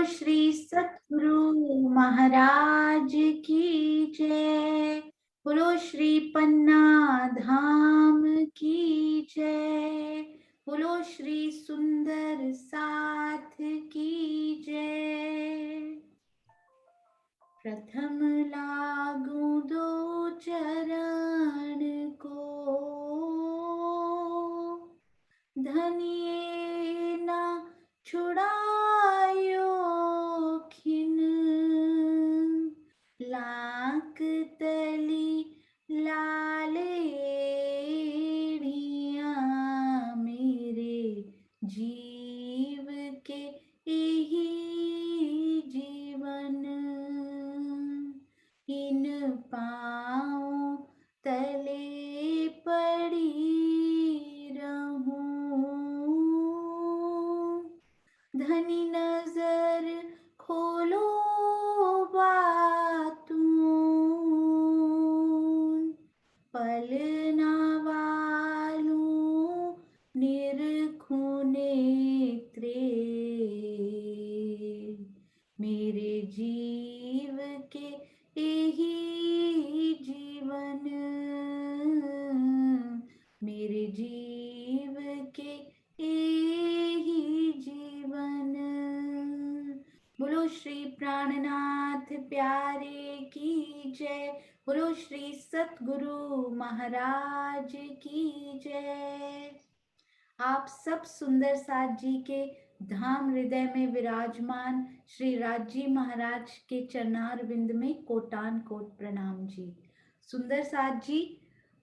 श्री सतगुरु महाराज की जय। बोलो श्री पन्ना धाम की जय। बोलो श्री सुंदर साथ की जय। प्रथम लागू दो चरण को, धनिये ना छुड़ायो खिन। लाक तली लालेड़ियाँ मेरे जीव के यही जीवन। इन पाँव तले पड़ी रहूं, धनी नजर खोलो बातूं। पलना वालूं निरखूं नेत्रे, मेरे जीव के यही जीवन। मेरे जीव के यही जीवन। बोलो श्री प्राणनाथ प्यारे की जय। बोलो श्री सतगुरु महाराज की जय। आप सब सुंदर साथ जी के धाम हृदय में विराजमान श्री राजी महाराज के चरणार विंद में कोटान कोट प्रणाम जी। सुंदर साथ जी,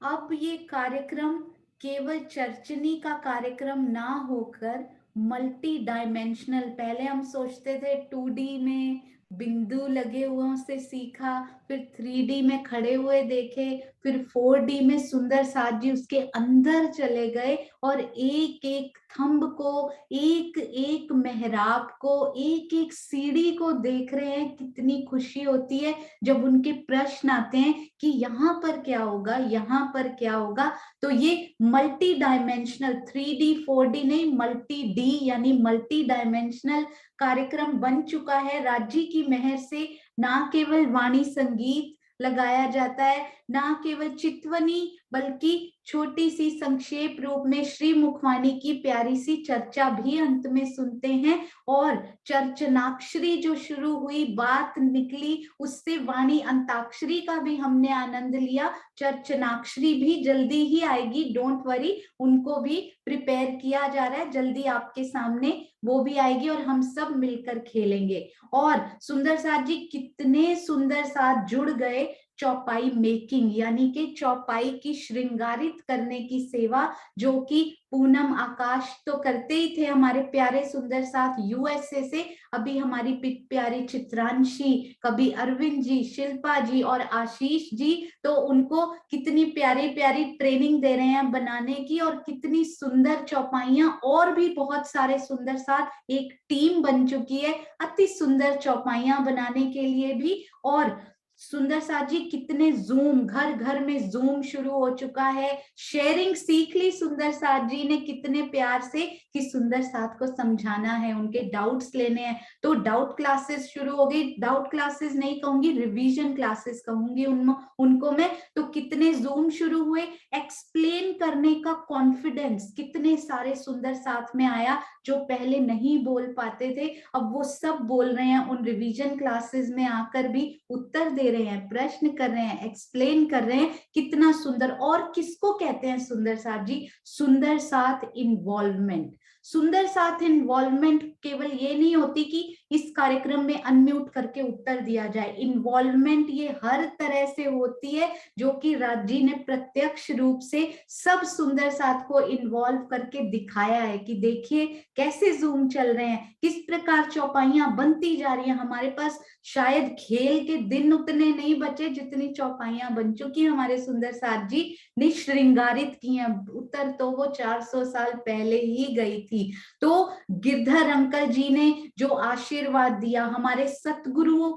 अब ये कार्यक्रम केवल चर्चनी का कार्यक्रम ना होकर मल्टी डायमेंशनल, पहले हम सोचते थे 2D में बिंदु लगे हुए से सीखा, फिर 3D में खड़े हुए देखे, फिर 4D में सुंदर साथ जी उसके अंदर चले गए और एक एक थंब को, एक एक मेहराब को, एक एक सीढ़ी को देख रहे हैं। कितनी खुशी होती है जब उनके प्रश्न आते हैं कि यहाँ पर क्या होगा, यहाँ पर क्या होगा। तो ये मल्टी डायमेंशनल 3D 4D नहीं, मल्टी डी यानी मल्टी डायमेंशनल कार्यक्रम बन चुका है। राज्य की मेहर से ना केवल वाणी संगीत लगाया जाता है, ना केवल चितवनी, बल्कि छोटी सी संक्षेप रूप में श्री मुखवाणी की प्यारी सी चर्चा भी अंत में सुनते हैं। और चर्चनाक्षरी जो शुरू हुई, बात निकली, उससे वाणी अंताक्षरी का भी हमने आनंद लिया। चर्चनाक्षरी भी जल्दी ही आएगी, डोंट वरी, उनको भी प्रिपेयर किया जा रहा है। जल्दी आपके सामने वो भी आएगी और हम सब मिलकर खेलेंगे। और सुंदर साथ जी कितने सुंदर साथ जुड़ गए चौपाई मेकिंग, यानी कि चौपाई की श्रृंगारित करने की सेवा, जो कि पूनम आकाश तो करते ही थे, हमारे प्यारे सुंदर साथ यूएसए से। अभी हमारी प्यारी चित्रांशी, कभी अरविंद जी, शिल्पा जी और आशीष जी, तो उनको कितनी प्यारी प्यारी ट्रेनिंग दे रहे हैं बनाने की। और कितनी सुंदर चौपाइयां, और भी बहुत सारे सुंदर साथ एक टीम बन चुकी है अति सुंदर चौपाइयां बनाने के लिए भी। और सुंदर साथ जी कितने जूम, घर घर में जूम शुरू हो चुका है। शेयरिंग सीख ली सुंदर साथ जी ने कितने प्यार से कि सुंदर साथ को समझाना है, उनके डाउट्स लेने हैं, तो डाउट क्लासेस शुरू हो गई। डाउट क्लासेस नहीं कहूंगी, रिवीजन क्लासेस कहूंगी उनको मैं। तो कितने जूम शुरू हुए, एक्सप्लेन करने का कॉन्फिडेंस कितने सारे सुंदर साथ में आया जो पहले नहीं बोल पाते थे, अब वो सब बोल रहे हैं। उन रिवीजन क्लासेस में आकर भी उत्तर दे रहे हैं, प्रश्न कर रहे हैं, एक्सप्लेन कर रहे हैं। कितना सुंदर। और किसको कहते हैं सुंदर साथ जी? सुंदर साथ इन्वॉल्वमेंट। सुंदर साथ इन्वॉल्वमेंट केवल ये नहीं होती कि इस कार्यक्रम में अनम्यूट करके उत्तर दिया जाए। इन्वॉल्वमेंट ये हर तरह से होती है, जो कि राजी ने प्रत्यक्ष रूप से सब सुंदर साथ को इन्वॉल्व करके दिखाया है कि देखिए कैसे जूम चल रहे हैं, किस प्रकार चौपाइयां बनती जा रही हैं। हमारे पास शायद खेल के दिन उतने नहीं बचे जितनी चौपाइयां बन चुकी हैं हमारे सुंदर साथ जी ने श्रृंगारित की हैं। उत्तर तो वो 400 साल पहले ही गई थी। तो गिरधर अंकल जी ने जो आशीर्वाद दिया, हमारे सतगुरु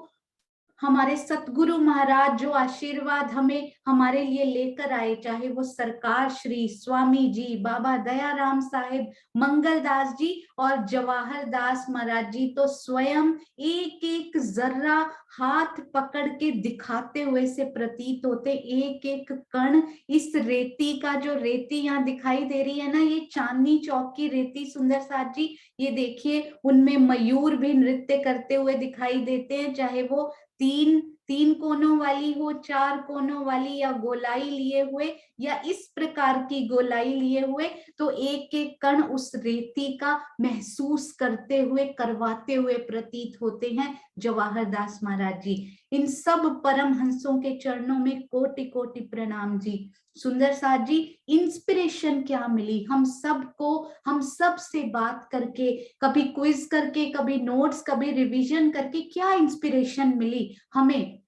हमारे सतगुरु महाराज जो आशीर्वाद हमें हमारे लिए लेकर आए, चाहे वो सरकार श्री स्वामी जी, बाबा दयाराम साहिब, मंगलदास जी और जवाहर दास महाराज जी, तो स्वयं एक एक जर्रा हाथ पकड़ के दिखाते हुए से प्रतीत होते। एक एक कण इस रेती का, जो रेती यहाँ दिखाई दे रही है ना, ये चांदनी चौक की रेती सुंदर साथ जी, ये देखिए उनमें मयूर भी नृत्य करते हुए दिखाई देते हैं, चाहे वो तीन तीन कोनों वाली हो, चार कोनों वाली, या गोलाई लिए हुए, या इस प्रकार की गोलाई लिए हुए, तो एक एक कण उस रेती का महसूस करते हुए, करवाते हुए प्रतीत होते हैं जवाहर दास महाराज जी। इन सब परम हंसों के चरणों में कोटि कोटि प्रणाम जी। सुंदर साथ जी, इंस्पिरेशन क्या मिली हम सबको, हम सब से बात करके, कभी क्विज करके, कभी नोट्स, कभी रिवीजन करके, क्या इंस्पिरेशन मिली हमें,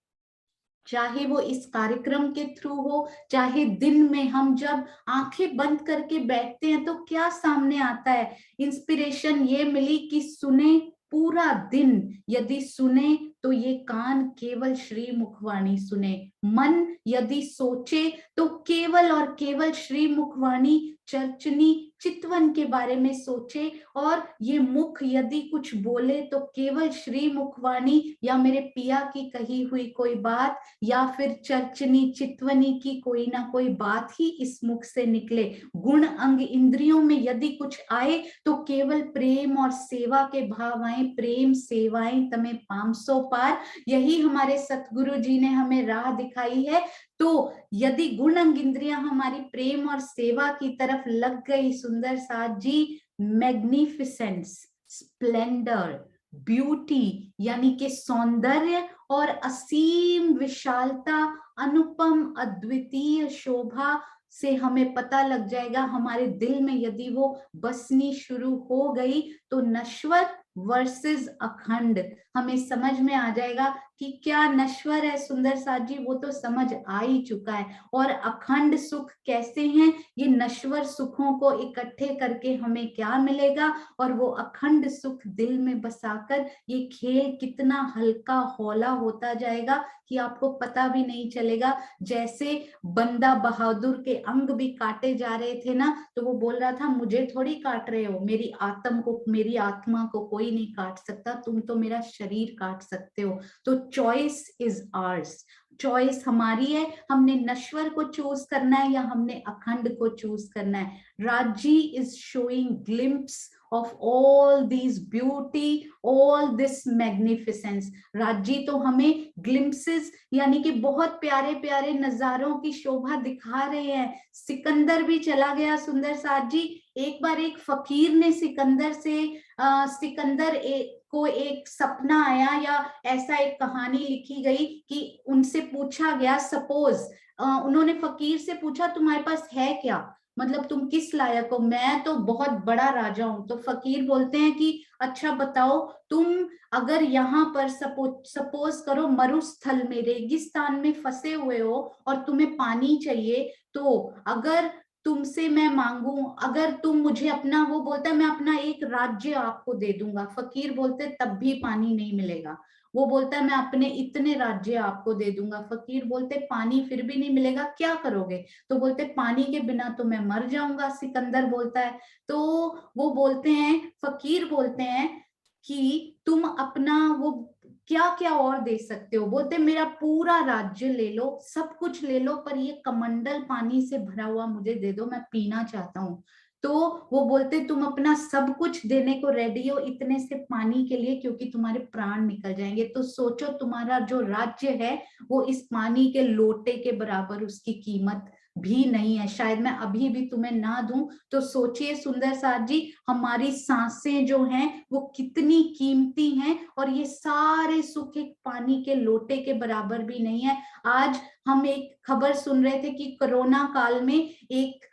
चाहे वो इस कार्यक्रम के थ्रू हो, चाहे दिन में हम जब आंखें बंद करके बैठते हैं तो क्या सामने आता है। इंस्पिरेशन ये मिली कि सुने पूरा दिन, यदि सुने तो ये कान केवल श्री मुखवाणी सुने, मन यदि सोचे तो केवल और केवल श्री मुखवाणी चर्चनी चितवन के बारे में सोचे, और ये मुख यदि कुछ बोले तो केवल श्री मुखवाणी या मेरे पिया की कही हुई कोई बात, या फिर चर्चनी चितवनी की कोई ना कोई बात ही इस मुख से निकले। गुण अंग इंद्रियों में यदि कुछ आए तो केवल प्रेम और सेवा के भाव आए, प्रेम सेवाएं तमें 500 पार, यही हमारे सतगुरु जी ने हमें राह दिखाई है। तो यदि गुण अंग इंद्रियां हमारी प्रेम और सेवा की तरफ लग गई सुंदर साथ जी, मैग्निफिसेंस, स्प्लेंडर, ब्यूटी यानी कि सौंदर्य और असीम विशालता, अनुपम अद्वितीय शोभा से हमें पता लग जाएगा, हमारे दिल में यदि वो बसनी शुरू हो गई तो नश्वर वर्सेस अखंड हमें समझ में आ जाएगा कि क्या नश्वर है सुंदर साथ जी, वो तो समझ आ ही चुका है। और अखंड सुख कैसे हैं, ये नश्वर सुखों को इकट्ठे करके हमें क्या मिलेगा, और वो अखंड सुख दिल में बसाकर ये खेल कितना हल्का हौला होता जाएगा कि आपको पता भी नहीं चलेगा। जैसे बंदा बहादुर के अंग भी काटे जा रहे थे ना, तो वो बोल रहा था मुझे थोड़ी काट रहे हो, मेरी आत्मा को, मेरी आत्मा को कोई नहीं काट सकता, तुम तो मेरा शरीर काट सकते हो। तो चॉइस इज आर्स, चॉइस हमारी है, हमने नश्वर को चूज करना है या हमने अखंड को चूज करना है। राजी is showing glimpse of all these beauty, all this magnificence। राजी तो हमें ग्लिम्पसेस यानी कि बहुत प्यारे प्यारे नजारों की शोभा दिखा रहे हैं। सिकंदर भी चला गया सुंदर साथ जी। एक बार एक फकीर ने सिकंदर से सिकंदर को एक सपना आया, या ऐसा एक कहानी लिखी गई कि उनसे पूछा गया, सपोज उन्होंने फकीर से पूछा तुम्हारे पास है क्या, मतलब तुम किस लायक हो, मैं तो बहुत बड़ा राजा हूं। तो फकीर बोलते हैं कि अच्छा बताओ, तुम अगर यहाँ पर सपोज करो मरुस्थल में, रेगिस्तान में फंसे हुए हो और तुम्हें पानी चाहिए, तो अगर तुमसे मैं मांगू, अगर तुम मुझे अपना, वो बोलता है मैं अपना एक राज्य आपको दे दूंगा। फकीर बोलते तब भी पानी नहीं मिलेगा। वो बोलता है मैं अपने इतने राज्य आपको दे दूंगा। फकीर बोलते पानी फिर भी नहीं मिलेगा, क्या करोगे? तो बोलते पानी के बिना तो मैं मर जाऊंगा, सिकंदर बोलता है। तो वो बोलते हैं, फकीर बोलते हैं कि तुम अपना वो क्या क्या और दे सकते हो। बोलते मेरा पूरा राज्य ले लो, सब कुछ ले लो, पर ये कमंडल पानी से भरा हुआ मुझे दे दो, मैं पीना चाहता हूँ। तो वो बोलते तुम अपना सब कुछ देने को रेडी हो इतने से पानी के लिए, क्योंकि तुम्हारे प्राण निकल जाएंगे। तो सोचो तुम्हारा जो राज्य है वो इस पानी के लोटे के बराबर उसकी कीमत भी नहीं है। शायद मैं अभी भी तुम्हें ना दूं। तो सोचिए सुंदर साथ जी, हमारी सांसें जो हैं वो कितनी कीमती हैं, और ये सारे सुख एक पानी के लोटे के बराबर भी नहीं है। आज हम एक खबर सुन रहे थे कि कोरोना काल में एक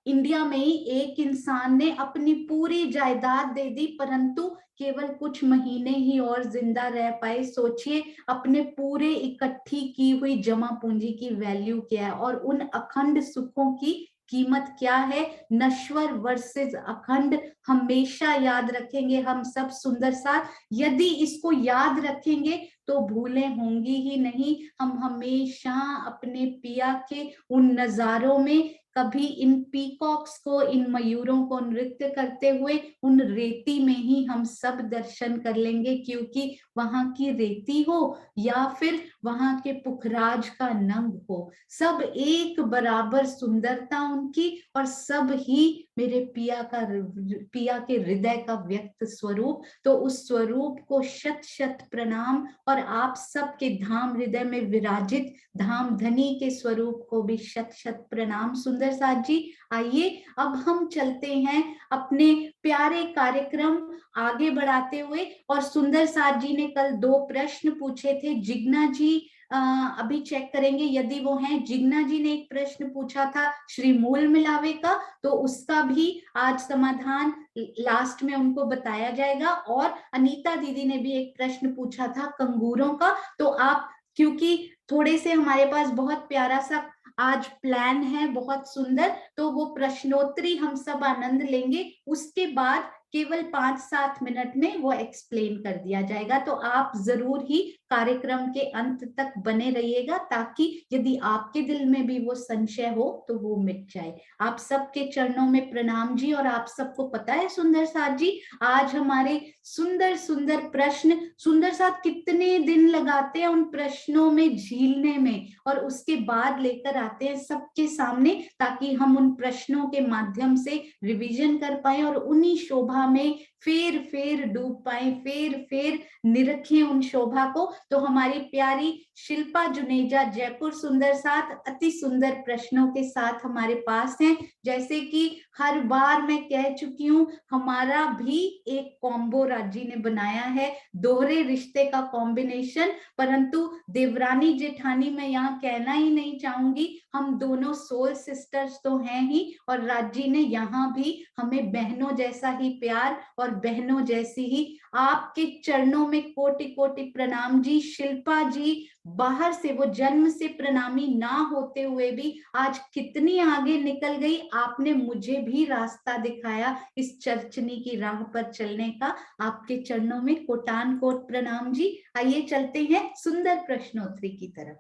इंडिया में ही एक इंसान ने अपनी पूरी जायदाद दे दी, परंतु केवल कुछ महीने ही और जिंदा रह पाए। सोचिए अपने पूरे इकट्ठी की हुई जमा पूंजी की वैल्यू क्या है, और उन अखंड सुखों की कीमत क्या है। नश्वर वर्सेस अखंड हमेशा याद रखेंगे हम सब सुंदर साथ। यदि इसको याद रखेंगे तो भूलें होंगी ही नहीं। हम हमेशा अपने पिया के उन नजारों में, कभी इन पीकॉक्स को, इन मयूरों को नृत्य करते हुए उन रेती में ही हम सब दर्शन कर लेंगे, क्योंकि वहां की रेती हो या फिर वहां के पुखराज का नंग हो, सब एक बराबर सुंदरता उनकी, और सब ही मेरे पिया के हृदय का व्यक्त स्वरूप। तो उस स्वरूप को शत शत प्रणाम, और आप सबके धाम हृदय में विराजित धाम धनी के स्वरूप को भी शत शत प्रणाम। सुंदर साथ जी, आइए अब हम चलते हैं अपने प्यारे कार्यक्रम आगे बढ़ाते हुए। और सुंदर साथ जी ने कल 2 प्रश्न पूछे थे। जिग्ना जी अभी चेक करेंगे यदि वो हैं। जिग्ना जी ने एक प्रश्न पूछा था श्री मूल मिलावे का, तो उसका भी आज समाधान लास्ट में उनको बताया जाएगा। और अनीता दीदी ने भी एक प्रश्न पूछा था कंगूरों का। तो आप, क्योंकि थोड़े से हमारे पास बहुत प्यारा सा आज प्लान है, बहुत सुंदर, तो वो प्रश्नोत्तरी हम सब आनंद लेंगे, उसके बाद केवल 5-7 मिनट में वो एक्सप्लेन कर दिया जाएगा। तो आप जरूर ही कार्यक्रम के अंत तक बने रहिएगा, ताकि यदि आपके दिल में भी वो संशय हो तो वो मिट जाए। आप सबके चरणों में प्रणाम जी। और आप सबको पता है सुंदर साथ जी, आज हमारे सुंदर सुंदर प्रश्न, सुंदर साथ कितने दिन लगाते हैं उन प्रश्नों में झीलने में, और उसके बाद लेकर आते हैं सबके सामने, ताकि हम उन प्रश्नों के माध्यम से रिवीजन कर पाए और उन्हीं शोभा में फेर फेर डूब पाए, फेर फेर निरखें उन शोभा को। तो हमारी प्यारी शिल्पा जुनेजा जयपुर सुंदर साथ अति सुंदर प्रश्नों के साथ हमारे पास हैं। जैसे कि हर बार मैं कह चुकी हूँ, हमारा भी एक कॉम्बो राजी ने बनाया है, दोहरे रिश्ते का कॉम्बिनेशन, परंतु देवरानी जेठानी मैं यहाँ कहना ही नहीं चाहूंगी, हम दोनों सोल सिस्टर्स तो हैं ही, और राजी ने यहाँ भी हमें बहनों जैसा ही प्यार और बहनों जैसी ही। आपके चरणों में कोटि कोटि प्रणाम जी। शिल्पा जी बाहर से, वो जन्म से प्रणामी ना होते हुए भी आज कितनी आगे निकल गई, आपने मुझे भी रास्ता दिखाया इस चरचनी की राह पर चलने का। आपके चरणों में कोटान कोट प्रणाम जी। आइए चलते हैं सुंदर प्रश्नोत्तरी की तरफ।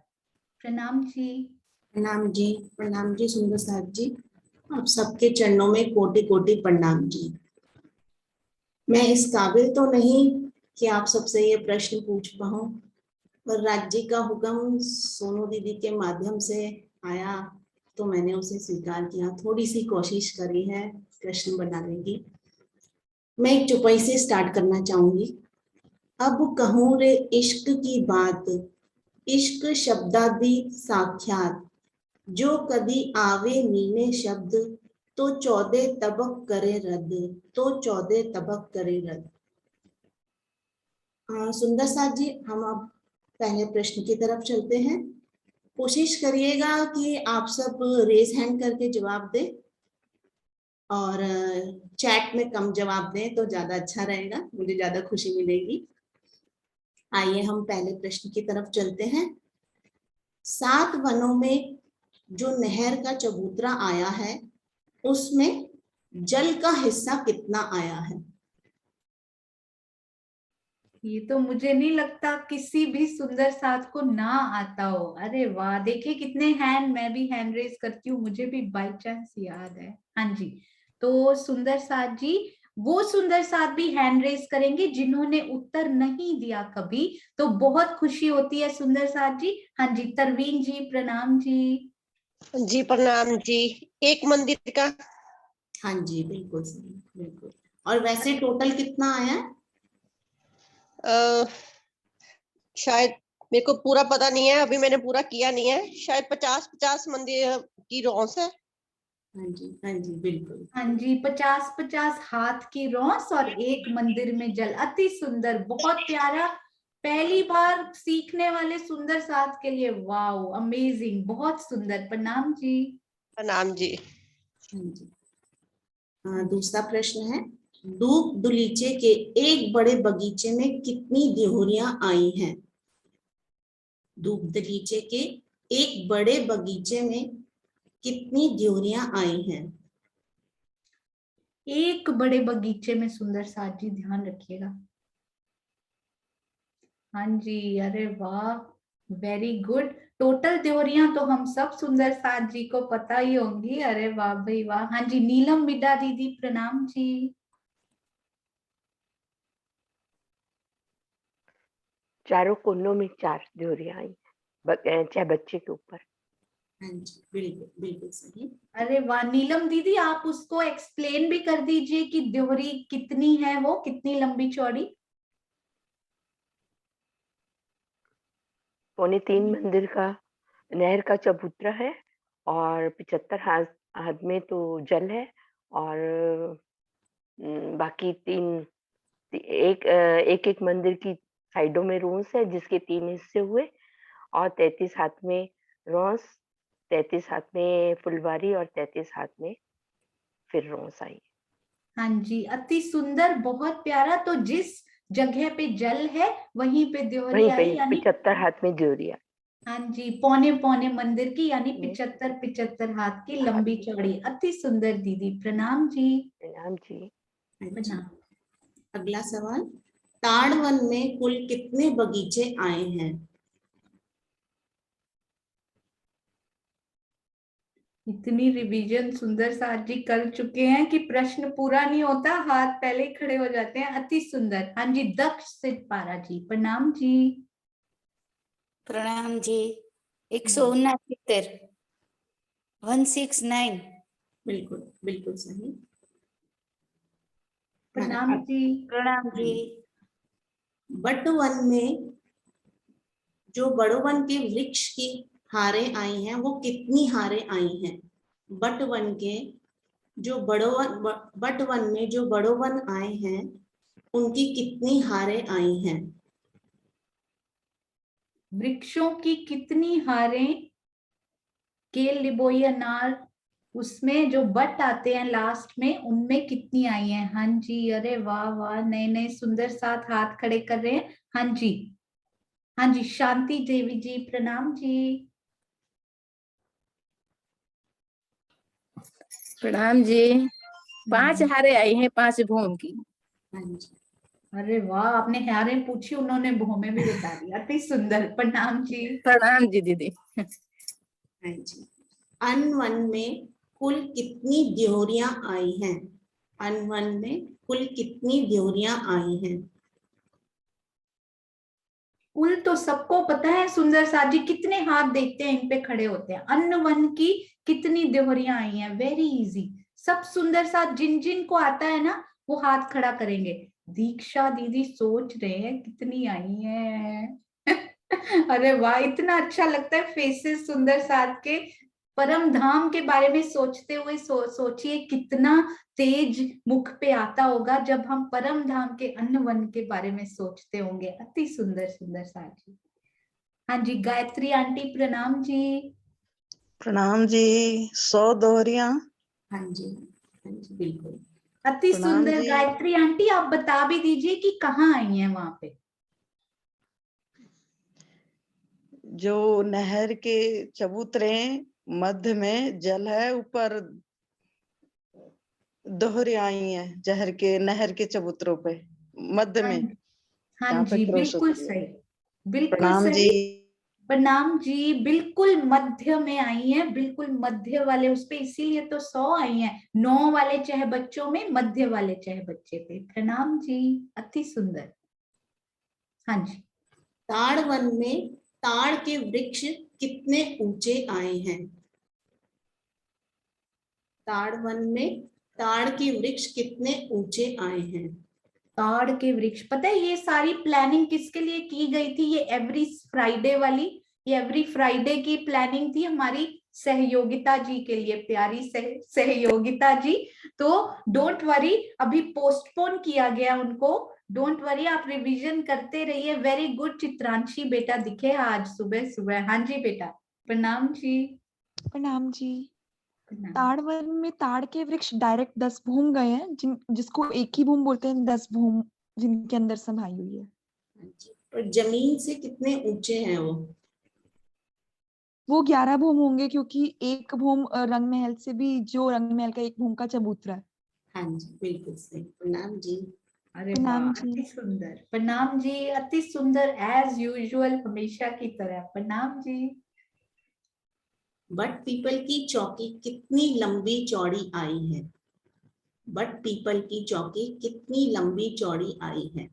प्रणाम जी। प्रणाम जी, प्रणाम जी सुंदर साहब जी, आप सबके चरणों में कोटि कोटि प्रणाम जी। मैं इस काबिल तो नहीं कि आप सबसे ये प्रश्न पूछ पाऊं, पर राज्य का हुक्म सोनू दीदी के माध्यम से आया तो मैंने उसे स्वीकार किया, थोड़ी सी कोशिश करी है प्रश्न बनाने की। मैं एक चौपाई से स्टार्ट करना चाहूंगी। अब कहूँ रे इश्क की बात, इश्क शब्दादि साख्यात, जो कदी आवे नीने शब्द, तो 14 तबक करे रद्द, तो 14 तबक करे रद्द। सुंदर साथ जी, हम अब पहले प्रश्न की तरफ चलते हैं। कोशिश करिएगा कि आप सब रेज हैंड करके जवाब दें, और चैट में कम जवाब दें तो ज्यादा अच्छा रहेगा, मुझे ज्यादा खुशी मिलेगी। आइए हम पहले प्रश्न की तरफ चलते हैं। 7 वनों में जो नहर का चबूतरा आया है, उसमें जल का हिस्सा कितना आया है? ये तो मुझे नहीं लगता किसी भी सुंदर साथ को ना आता हो। अरे वाह, देखिए कितने हैंड, मैं भी हैंड रेज करती हूँ, मुझे भी बाई चांस याद है। हाँ जी, तो सुंदर साथ जी, वो सुंदर साथ भी हैंड रेज करेंगे जिन्होंने उत्तर नहीं दिया कभी, तो बहुत खुशी होती है सुंदर साथ जी। हाँ जी, तरवीन जी प्रणाम जी। जी प्रणाम जी। एक मंदिर का। हाँ जी, बिल्कुल सही, बिल्कुल। और वैसे टोटल कितना आया? शायद मेरे को पूरा पता नहीं है, अभी मैंने पूरा किया नहीं है, शायद 50-50 मंदिर की रौंस है। हाँ जी, हाँ जी, बिल्कुल। हाँ जी, 50-50 हाथ की रौंस और एक मंदिर में जल। अति सुंदर, बहुत प्यारा। पहली बार सीखने वाले सुंदर साथ के लिए वाओ, अमेजिंग, बहुत सुंदर। प्रणाम जी। प्रणाम जी। हाँ जी। दूसरा प्रश्न है, दूब दुलीचे के एक बड़े बगीचे में कितनी दिहोरियां आई हैं? दूब दलीचे के एक बड़े बगीचे में कितनी दिहोरियां आई हैं? एक बड़े बगीचे में, सुंदर साथ जी ध्यान रखिएगा। हाँ जी, अरे वाह, वेरी गुड। टोटल त्योरियां तो हम सब सुंदर साथ जी को पता ही होंगी। अरे वाह भाई वाह। हाँ जी, नीलम बिडा दीदी प्रणाम जी। चारों कोनों में 4 ड्योरियां आई, चाहे बच्चे के ऊपर। हाँ जी, बिल्कुल बिल्कुल सही। अरे वाह नीलम दीदी, आप उसको एक्सप्लेन भी कर दीजिए कि द्योरी कितनी है, वो कितनी लंबी चौड़ी। 3.25 मंदिर का नहर का चबूतरा है, और 75 हाथ में तो जल है, और बाकी एक एक मंदिर की साइडों में रोंस है, जिसके 3 हिस्से हुए, और 33 हाथ में रोंस, 33 हाथ में फुलवारी, और 33 हाथ में फिर रोंस आई। हाँ जी, अति सुंदर, बहुत प्यारा। तो जिस जगह पे जल है वहीं पे द्योरी वहीं पे आई, यानी 75 हाथ में ड्योरिया। हाँ जी, पौने पौने मंदिर की, यानी में 75 हाथ की हाथ लंबी की। चौड़ी। अति सुंदर दीदी, प्रणाम जी। प्रणाम जी। हाँ जी। प्रणाम। अगला सवाल, ताड़ वन में कुल कितने बगीचे आए हैं? इतनी रिवीजन सुंदर साथ जी कर चुके हैं कि प्रश्न पूरा नहीं होता, हाथ पहले ही खड़े हो जाते हैं। अति सुंदर। हाँ जी, दक्ष सिद्ध पारा जी प्रणाम जी। प्रणाम जी। 169, 169। बिल्कुल बिल्कुल सही। प्रणाम हाँ, जी। प्रणाम जी। बट वन में जो बड़ो वन के वृक्ष की हारें आई हैं, वो कितनी हारें आई हैं? बट वन के जो बट वन में जो बड़ो वन आए हैं, उनकी कितनी हारें आई हैं? वृक्षों की कितनी हारें, केल लिबोई अनार, उसमें जो बट आते हैं लास्ट में, उनमें कितनी आई हैं? हाँ जी, अरे वाह वाह, नए नए सुंदर साथ हाथ खड़े कर रहे हैं। हाँ जी, हाँ जी, शांति देवी जी प्रणाम जी। प्रणाम जी। 5 हारे आई हैं 5 भूम की। हाँ जी। अरे वाह, आपने हारें पूछी, उन्होंने भूमे भी बता दिया। अति सुंदर, प्रणाम जी। प्रणाम जी दीदी। हाँ जी। अन वन में कुल कितनी द्योरियां आई हैं? अन वन में कुल कितनी द्योरियां आई हैं? कुल तो सबको पता है सुंदर साथ जी, कितने हाथ देखते हैं इन पे खड़े होते हैं। अन्न वन की कितनी देहरियां आई हैं, वेरी इजी। सब सुंदर साथ जिन जिन को आता है ना, वो हाथ खड़ा करेंगे। दीक्षा दीदी सोच रहे हैं कितनी आई हैं। अरे वाह, इतना अच्छा लगता है फेसेस सुंदर साथ के। परम धाम के बारे में सोचते हुए सोचिए कितना तेज मुख पे आता होगा जब हम परम धाम के अन्न वन के बारे में सोचते होंगे। अति सुंदर सुंदर साथी। हाँ जी, गायत्री आंटी प्रणाम जी। प्रणाम जी। 100 दोहरियां। हाँ जी, हाँ जी, बिल्कुल। अति प्रणाम सुंदर जी। गायत्री आंटी, आप बता भी दीजिए कि कहाँ आई हैं वहां पे। जो नहर के चबूतरे मध्य में जल है, ऊपर दोहरे आई हैं, जहर के नहर के चबूतरों पे मध्य हाँ, में, हाँ जहाँ पे जी, क्रॉस बिल्कुल होती है। सही, बिल्कुल प्रणाम जी। सही। प्रणाम जी, बिल्कुल मध्य में आई हैं, बिल्कुल मध्य वाले उस पे, इसीलिए तो 100 आई हैं। 9 वाले चाहे बच्चों में, मध्य वाले चाहे बच्चे पे। प्रणाम जी, अति सुंदर। हाँ जी, ताड़ वन में ताड़ के वृक्ष कितने ऊंचे आए हैं? ताड़ वन में ताड़ के वृक्ष कितने ऊंचे आए हैं? ताड़ के वृक्ष, पता है ये सारी प्लानिंग किसके लिए की गई थी? ये एवरी फ्राइडे वाली, ये एवरी फ्राइडे की प्लानिंग थी हमारी सहयोगिता जी के लिए, प्यारी सहयोगिता जी। तो डोंट वरी, अभी पोस्टपोन किया गया उनको। डोंट वरी, आप रिवीजन करते रहिए। वेरी गुड चित्रांशी बेटा, दिखे आज सुबह सुबह। हाँ जी बेटा, प्रणाम जी। प्रणाम जी। प्रणाम। ताड़ वन में ताड़ के वृक्ष डायरेक्ट 10 भूम गए हैं, जिसको एक ही भूम बोलते हैं, 10 भूम जिनके अंदर समाई हुई है। हाँ जी। और जमीन से कितने ऊंचे हैं वो 11 भूम होंगे, क्योंकि एक भूम रंग महल से भी, जो रंग महल का एक भूम का चबूतरा है। हाँ जी, बिल्कुल सही। प्रणाम जी। अरे प्रणाम वाह, जी। अति सुंदर। प्रणाम जी, अति सुंदर एज यूजुअल, हमेशा की तरह। प्रणाम जी। बट पीपल की चौकी कितनी लंबी चौड़ी आई है? बट पीपल की चौकी कितनी लंबी चौड़ी आई है?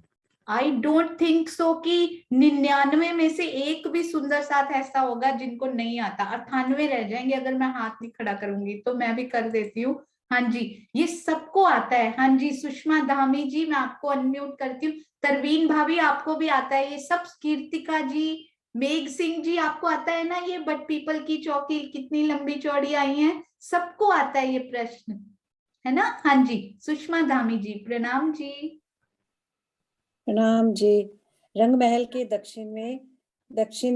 आई डोंट थिंक सो कि 99 में से एक भी सुंदर साथ ऐसा होगा जिनको नहीं आता। 98 रह जाएंगे अगर मैं हाथ नहीं खड़ा करूंगी, तो मैं भी कर देती हूँ। हाँ जी, ये सबको आता है। हाँ जी, सुषमा धामी जी, मैं आपको अनम्यूट करती हूँ। तरवीन भाभी, आपको भी आता है ये सब। कीर्तिका जी, मेघ सिंह जी, आपको आता है ना ये बट पीपल की चौकी कितनी लंबी चौड़ी आई है? सबको आता है ये प्रश्न, है ना? हाँ जी, सुषमा धामी जी, प्रणाम जी। प्रणाम जी। रंग महल के दक्षिण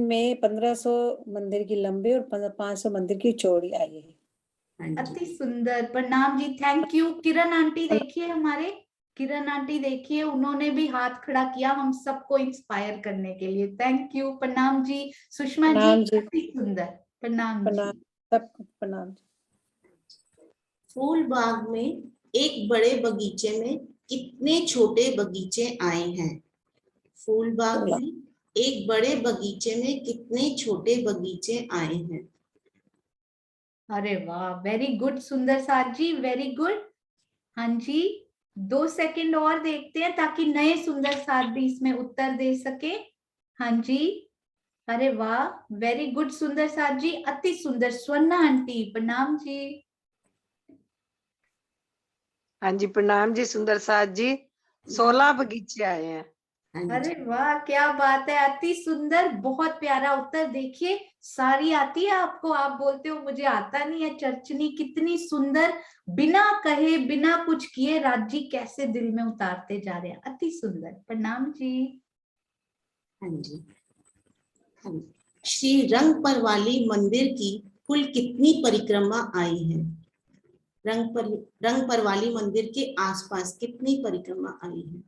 में 1500 मंदिर की लंबी और 500 मंदिर की चौड़ी आई है। हाँ अति जी, सुंदर, प्रणाम जी, थैंक यू। किरण आंटी देखिए, हमारे किरण आंटी देखिए, उन्होंने भी हाथ खड़ा किया हम सबको इंस्पायर करने के लिए। थैंक यू, प्रणाम जी। सुषमा जी, प्रणाम जी। अति सुंदर, प्रणाम जी। प्रणाम सबको प्रणाम जी। फूल बाग में एक बड़े बगीचे में कितने छोटे बगीचे आए हैं? फूल बाग 16। में एक बड़े बगीचे में कितने छोटे बगीचे आए हैं? अरे वाह, वेरी गुड सुंदर साथ जी, वेरी गुड। हाँ जी, 2 सेकंड और देखते हैं ताकि नए सुंदर साथ भी इसमें उत्तर दे सके। हाँ जी, अरे वाह, वेरी गुड सुंदर साथ जी, अति सुंदर। स्वर्णा आंटी, प्रणाम जी। हाँ जी, प्रणाम जी सुंदर साथ जी। 16 बगीचे आए हैं। हाँ अरे जी, वाह, क्या बात है, अति सुंदर, बहुत प्यारा उत्तर। देखिए, सारी आती है आपको, आप बोलते हो मुझे आता नहीं है। चर्चनी, कितनी सुंदर, बिना कहे बिना कुछ किए राज जी कैसे दिल में उतारते जा रहे हैं। अति सुंदर, प्रणाम जी। हाँ जी, हाँ जी। श्री रंगपरवाली मंदिर की कुल कितनी परिक्रमा आई है? रंगपरवाली मंदिर के आसपास कितनी परिक्रमा आई है?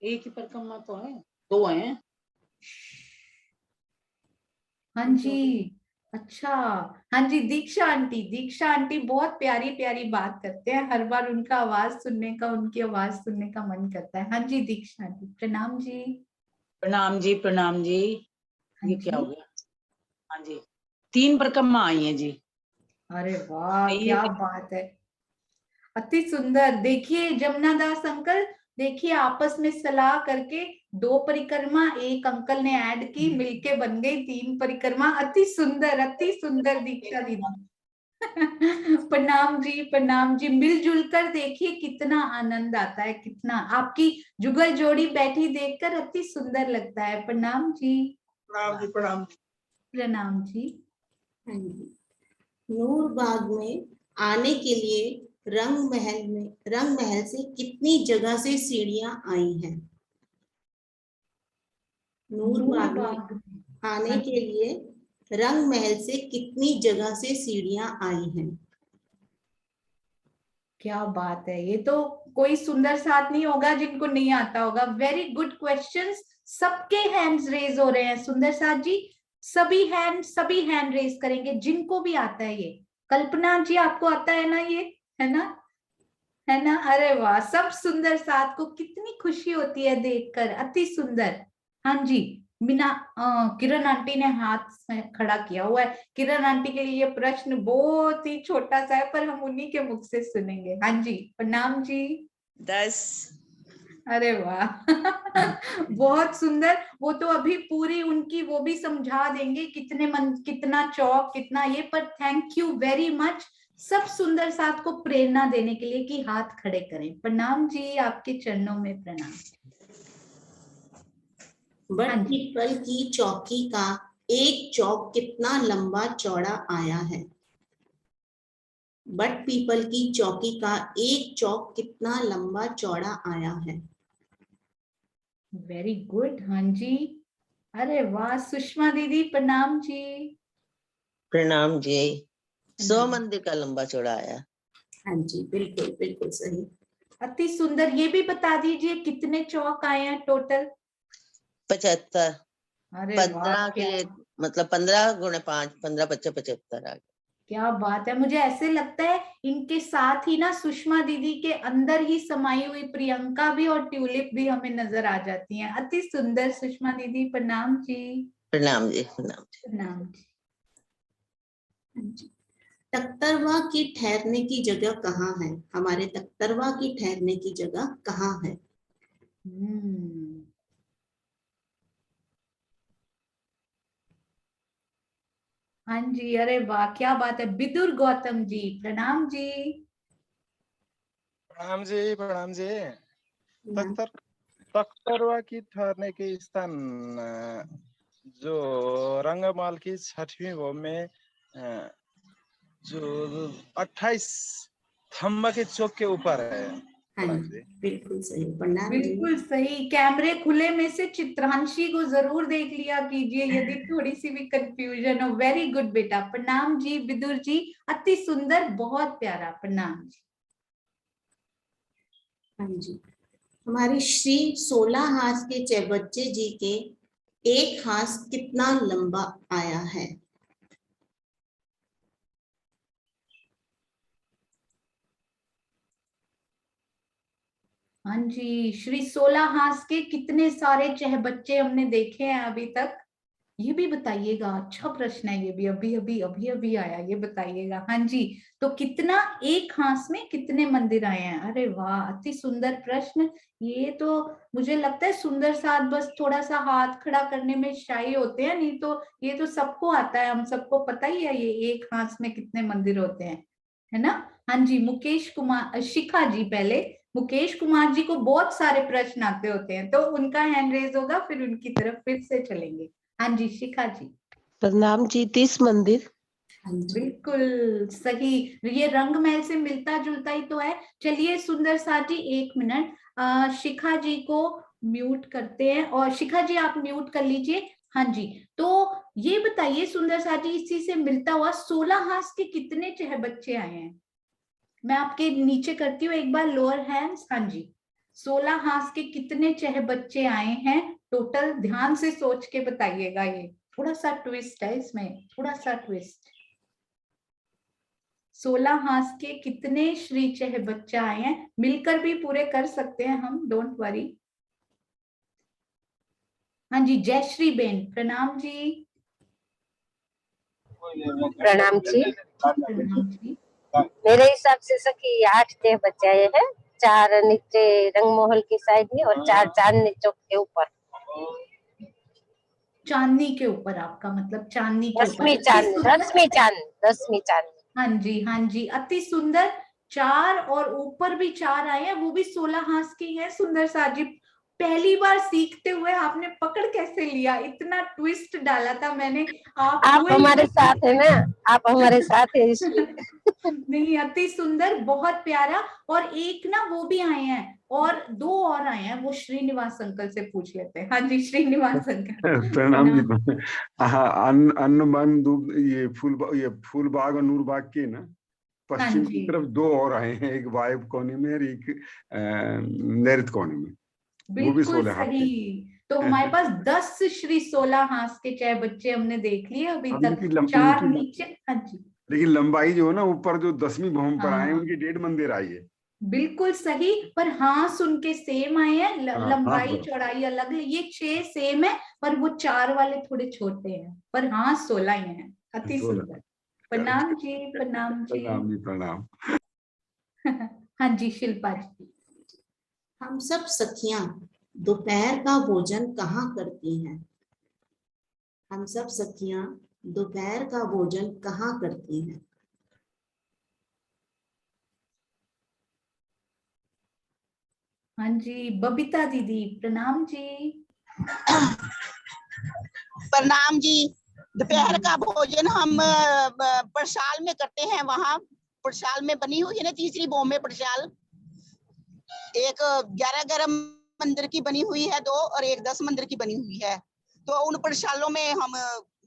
एक ही परिक्रमा तो है, 2 हैं। हाँ जी, अच्छा। हाँ जी, दीक्षा आंटी, दीक्षा आंटी बहुत प्यारी प्यारी बात करते हैं। हर बार उनका आवाज सुनने का, उनकी आवाज सुनने का मन करता है। हाँ जी, दीक्षा आंटी, प्रणाम जी। प्रणाम जी, प्रणाम जी। हाँ ये क्या हो जी, गया? हाँ जी, 3 परिक्रमा आई हैं जी। अरे वाह, ये क्या बात है, अति सुंदर। देखिए जमुना दास अंकल, देखिए आपस में सलाह करके 2 परिक्रमा एक अंकल ने ऐड की, मिलके बन गई 3 परिक्रमा। अति सुंदर, अति सुंदर दीक्षा दीदी। प्रणाम जी, प्रणाम जी। मिलजुल कर देखिए कितना आनंद आता है, कितना आपकी जुगल जोड़ी बैठी देखकर अति सुंदर लगता है। प्रणाम जी, प्रणाम जी, प्रणाम। प्रणाम जी। हाँ जी, नूरबाग में आने के लिए रंग महल से कितनी जगह से सीढ़ियां आई हैं? नूरबाग में नूरबाग, आने हाँ के लिए रंग महल से कितनी जगह से सीढ़ियां आई हैं? क्या बात है, ये तो कोई सुंदर साथ नहीं होगा जिनको नहीं आता होगा। वेरी गुड क्वेश्चंस, सबके हैंड्स रेज हो रहे हैं सुंदर साथ जी। सभी हैंड रेज करेंगे जिनको भी आता है ये। कल्पना जी, आपको आता है ना ये, है ना? है ना? अरे वाह, सब सुंदर साथ को कितनी खुशी होती है देखकर, अति सुंदर। हाँ जी, बिना किरण आंटी ने हाथ खड़ा किया हुआ है। किरण आंटी के लिए ये प्रश्न बहुत ही छोटा सा है, पर हम उन्हीं के मुख से सुनेंगे। हाँ जी, प्रणाम जी। 10। अरे वाह, बहुत सुंदर। वो तो अभी पूरी उनकी वो भी समझा देंगे, कितना चौक, कितना ये। पर थैंक यू वेरी मच सब सुंदर साथ को प्रेरणा देने के लिए कि हाथ खड़े करें। प्रणाम जी, आपके चरणों में प्रणाम। बट हाँ जी, पीपल की चौकी का एक चौक कितना लंबा चौड़ा आया है? बट पीपल की चौकी का एक चौक कितना लंबा चौड़ा आया है? Very good. हाँ जी, अरे वाह, सुषमा दीदी, प्रणाम जी। प्रणाम जी। 100 प्रणाम। मंदिर का लंबा चौड़ा आया। हाँ जी, बिल्कुल बिल्कुल सही। अति सुंदर। ये भी बता दीजिए कितने चौक आए हैं टोटल? 75। अरे वाह, 15 के क्या लिए मतलब 15 × 5, 15 × 25 75 आ गया। क्या बात है। मुझे ऐसे लगता है इनके साथ ही ना सुषमा दीदी के अंदर ही समाई हुई प्रियंका भी और ट्यूलिप भी हमें नजर आ जाती हैं। अति सुंदर सुषमा दीदी, प्रणाम जी। प्रणाम जी, प्रणाम जी। प्रणाम जी। तख्तरवा की ठहरने की जगह कहाँ है? हमारे तख्तरवा की ठहरने की जगह कहाँ है? हाँ जी, अरे वाह, क्या बात है। विदुर गौतम जी, प्रणाम जी। प्रणाम जी, प्रणाम जी। तख्तरवा की ठहरने के स्थान जो रंगमाल की 6वीं भूमि में जो 28 थम्बा के चौक के ऊपर है। हाँ जी, बिल्कुल सही, प्रणाम जी। बिल्कुल सही। कैमरे खुले में से चित्रांशी को जरूर देख लिया कीजिए यदि थोड़ी सी भी कंफ्यूजन हो। वेरी गुड बेटा, प्रणाम जी। विदुर जी, अति सुंदर, बहुत प्यारा, प्रणाम जी। हाँ जी, हमारी श्री 16 हाथ के चैबच्चे जी के एक हाथ कितना लंबा आया है? हाँ जी, श्री 16 हाथ के कितने सारे चहबच्चे हमने देखे हैं अभी तक, ये भी बताइएगा। अच्छा प्रश्न है, ये भी अभी आया, ये बताइएगा। हाँ जी, तो कितना, एक हाथ में कितने मंदिर आए हैं? अरे वाह, अति सुंदर प्रश्न। ये तो मुझे लगता है सुंदर साथ बस थोड़ा सा हाथ खड़ा करने में शाई होते हैं, नहीं तो ये तो सबको आता है, हम सबको पता ही है ये एक हाथ में कितने मंदिर होते हैं, है ना। हाँ जी, मुकेश कुमार, शिखा जी पहले। मुकेश कुमार जी को बहुत सारे प्रश्न आते होते हैं, तो उनका हैंड रेज होगा, फिर उनकी तरफ फिर से चलेंगे। हाँ जी, शिखा जी। प्रणाम जी। 30 मंदिर। बिल्कुल सही, ये रंग महल से मिलता जुलता ही तो है। चलिए सुंदर साथ जी, 1 मिनट, शिखा जी को म्यूट करते हैं, और शिखा जी आप म्यूट कर लीजिए। हाँ जी, तो ये बताइए सुंदर साथ जी, इसी से मिलता हुआ 16 हाथ के कितने चहबच्चे आए हैं? मैं आपके नीचे करती हूँ एक बार लोअर हैंड्स। हाँ जी, 16 हाथ के कितने चहबच्चे आए हैं टोटल? ध्यान से सोच के बताइएगा, ये थोड़ा सा ट्विस्ट है इसमें, थोड़ा सा ट्विस्ट। 16 हाथ के कितने श्री चहबच्चे आए हैं? मिलकर भी पूरे कर सकते हैं हम, डोंट वरी। हाँ जी, जयश्री बेन, प्रणाम जी। प्रणाम जी। प्रणाम जी। मेरे हिसाब से सखी 8 चहबच्चे आए हैं, 4 नीचे रंगमहल की साइड में और 4 चांदनी चौक के ऊपर। चांदनी के ऊपर, आपका मतलब चांदनी के ऊपर? 10वीं चांद। हाँ जी, हाँ जी, अति सुंदर। 4 और ऊपर भी 4 आए हैं, वो भी 16 हाथ की है। सुंदर साथ जी, पहली बार सीखते हुए आपने पकड़ कैसे लिया? इतना ट्विस्ट डाला था मैंने। आप हमारे साथ है ना, आप हमारे साथ है इसलिए। नहीं, अति सुंदर, बहुत प्यारा। और एक ना वो भी आए हैं, और 2 और आए हैं, वो श्रीनिवास अंकल से पूछ लेते हैं। हाँ जी, श्रीनिवास अंकल। प्रणाम जी। हाँ, अन्नबन ये फूलबाग और नूरबाग के ना पश्चिम की तरफ 2 और आए हैं, एक वायव्य कोने में और एक नैऋत्य कोने में। वो भी 16 हाथ सही। तो हमारे पास 10 श्री 16 हाथ के चहबच्चे हमने देख लिए अभी तक। 4 नीचे। हाँ जी, लेकिन लंबाई जो है ना, ऊपर जो 10वीं भूमि पर आए हैं, उनकी 1.5 मंदिर आई है। बिल्कुल सही, पर हाथ उनके सेम आए हैं, लंबाई चौड़ाई अलग। ये 6 सेम है, पर वो 4 वाले थोड़े छोटे हैं, पर हाथ 16 ही हैं। अति सुंदर, प्रणाम जी। प्रणाम जी। प्रणाम जी, प्रणाम। हाँ जी, शिल्पा जी। हम सब सखियां दोपहर का भोजन कहाँ करती हैं? हम सब सखियां दोपहर का भोजन कहाँ करती हैं? हाँ जी, बबीता दीदी, प्रणाम जी। प्रणाम जी। दोपहर का भोजन हम प्रशाल में करते हैं। वहाँ प्रशाल में बनी हुई है ना, तीसरी भूमि में प्रशाल, एक 11 मंदिर की बनी हुई है 2, और एक 10 मंदिर की बनी हुई है, तो उन प्रशालों में हम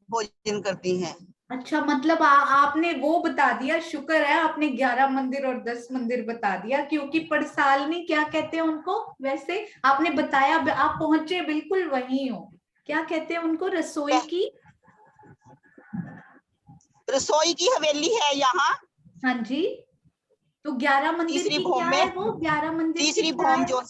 भोजन करते हैं। अच्छा, मतलब आपने वो बता दिया, शुक्र है आपने 11 मंदिर और 10 मंदिर बता दिया, क्योंकि पड़सालनी क्या कहते हैं उनको? वैसे आपने बताया, आप पहुंचे बिल्कुल वहीं हो। क्या कहते हैं उनको? रसोई की रसोई की हवेली है यहाँ। हाँ जी, तो 11 मंदिर तीसरी की भूमि क्या में, है वो? 11 मंदिर की तीसरी क्या भूमि है? जो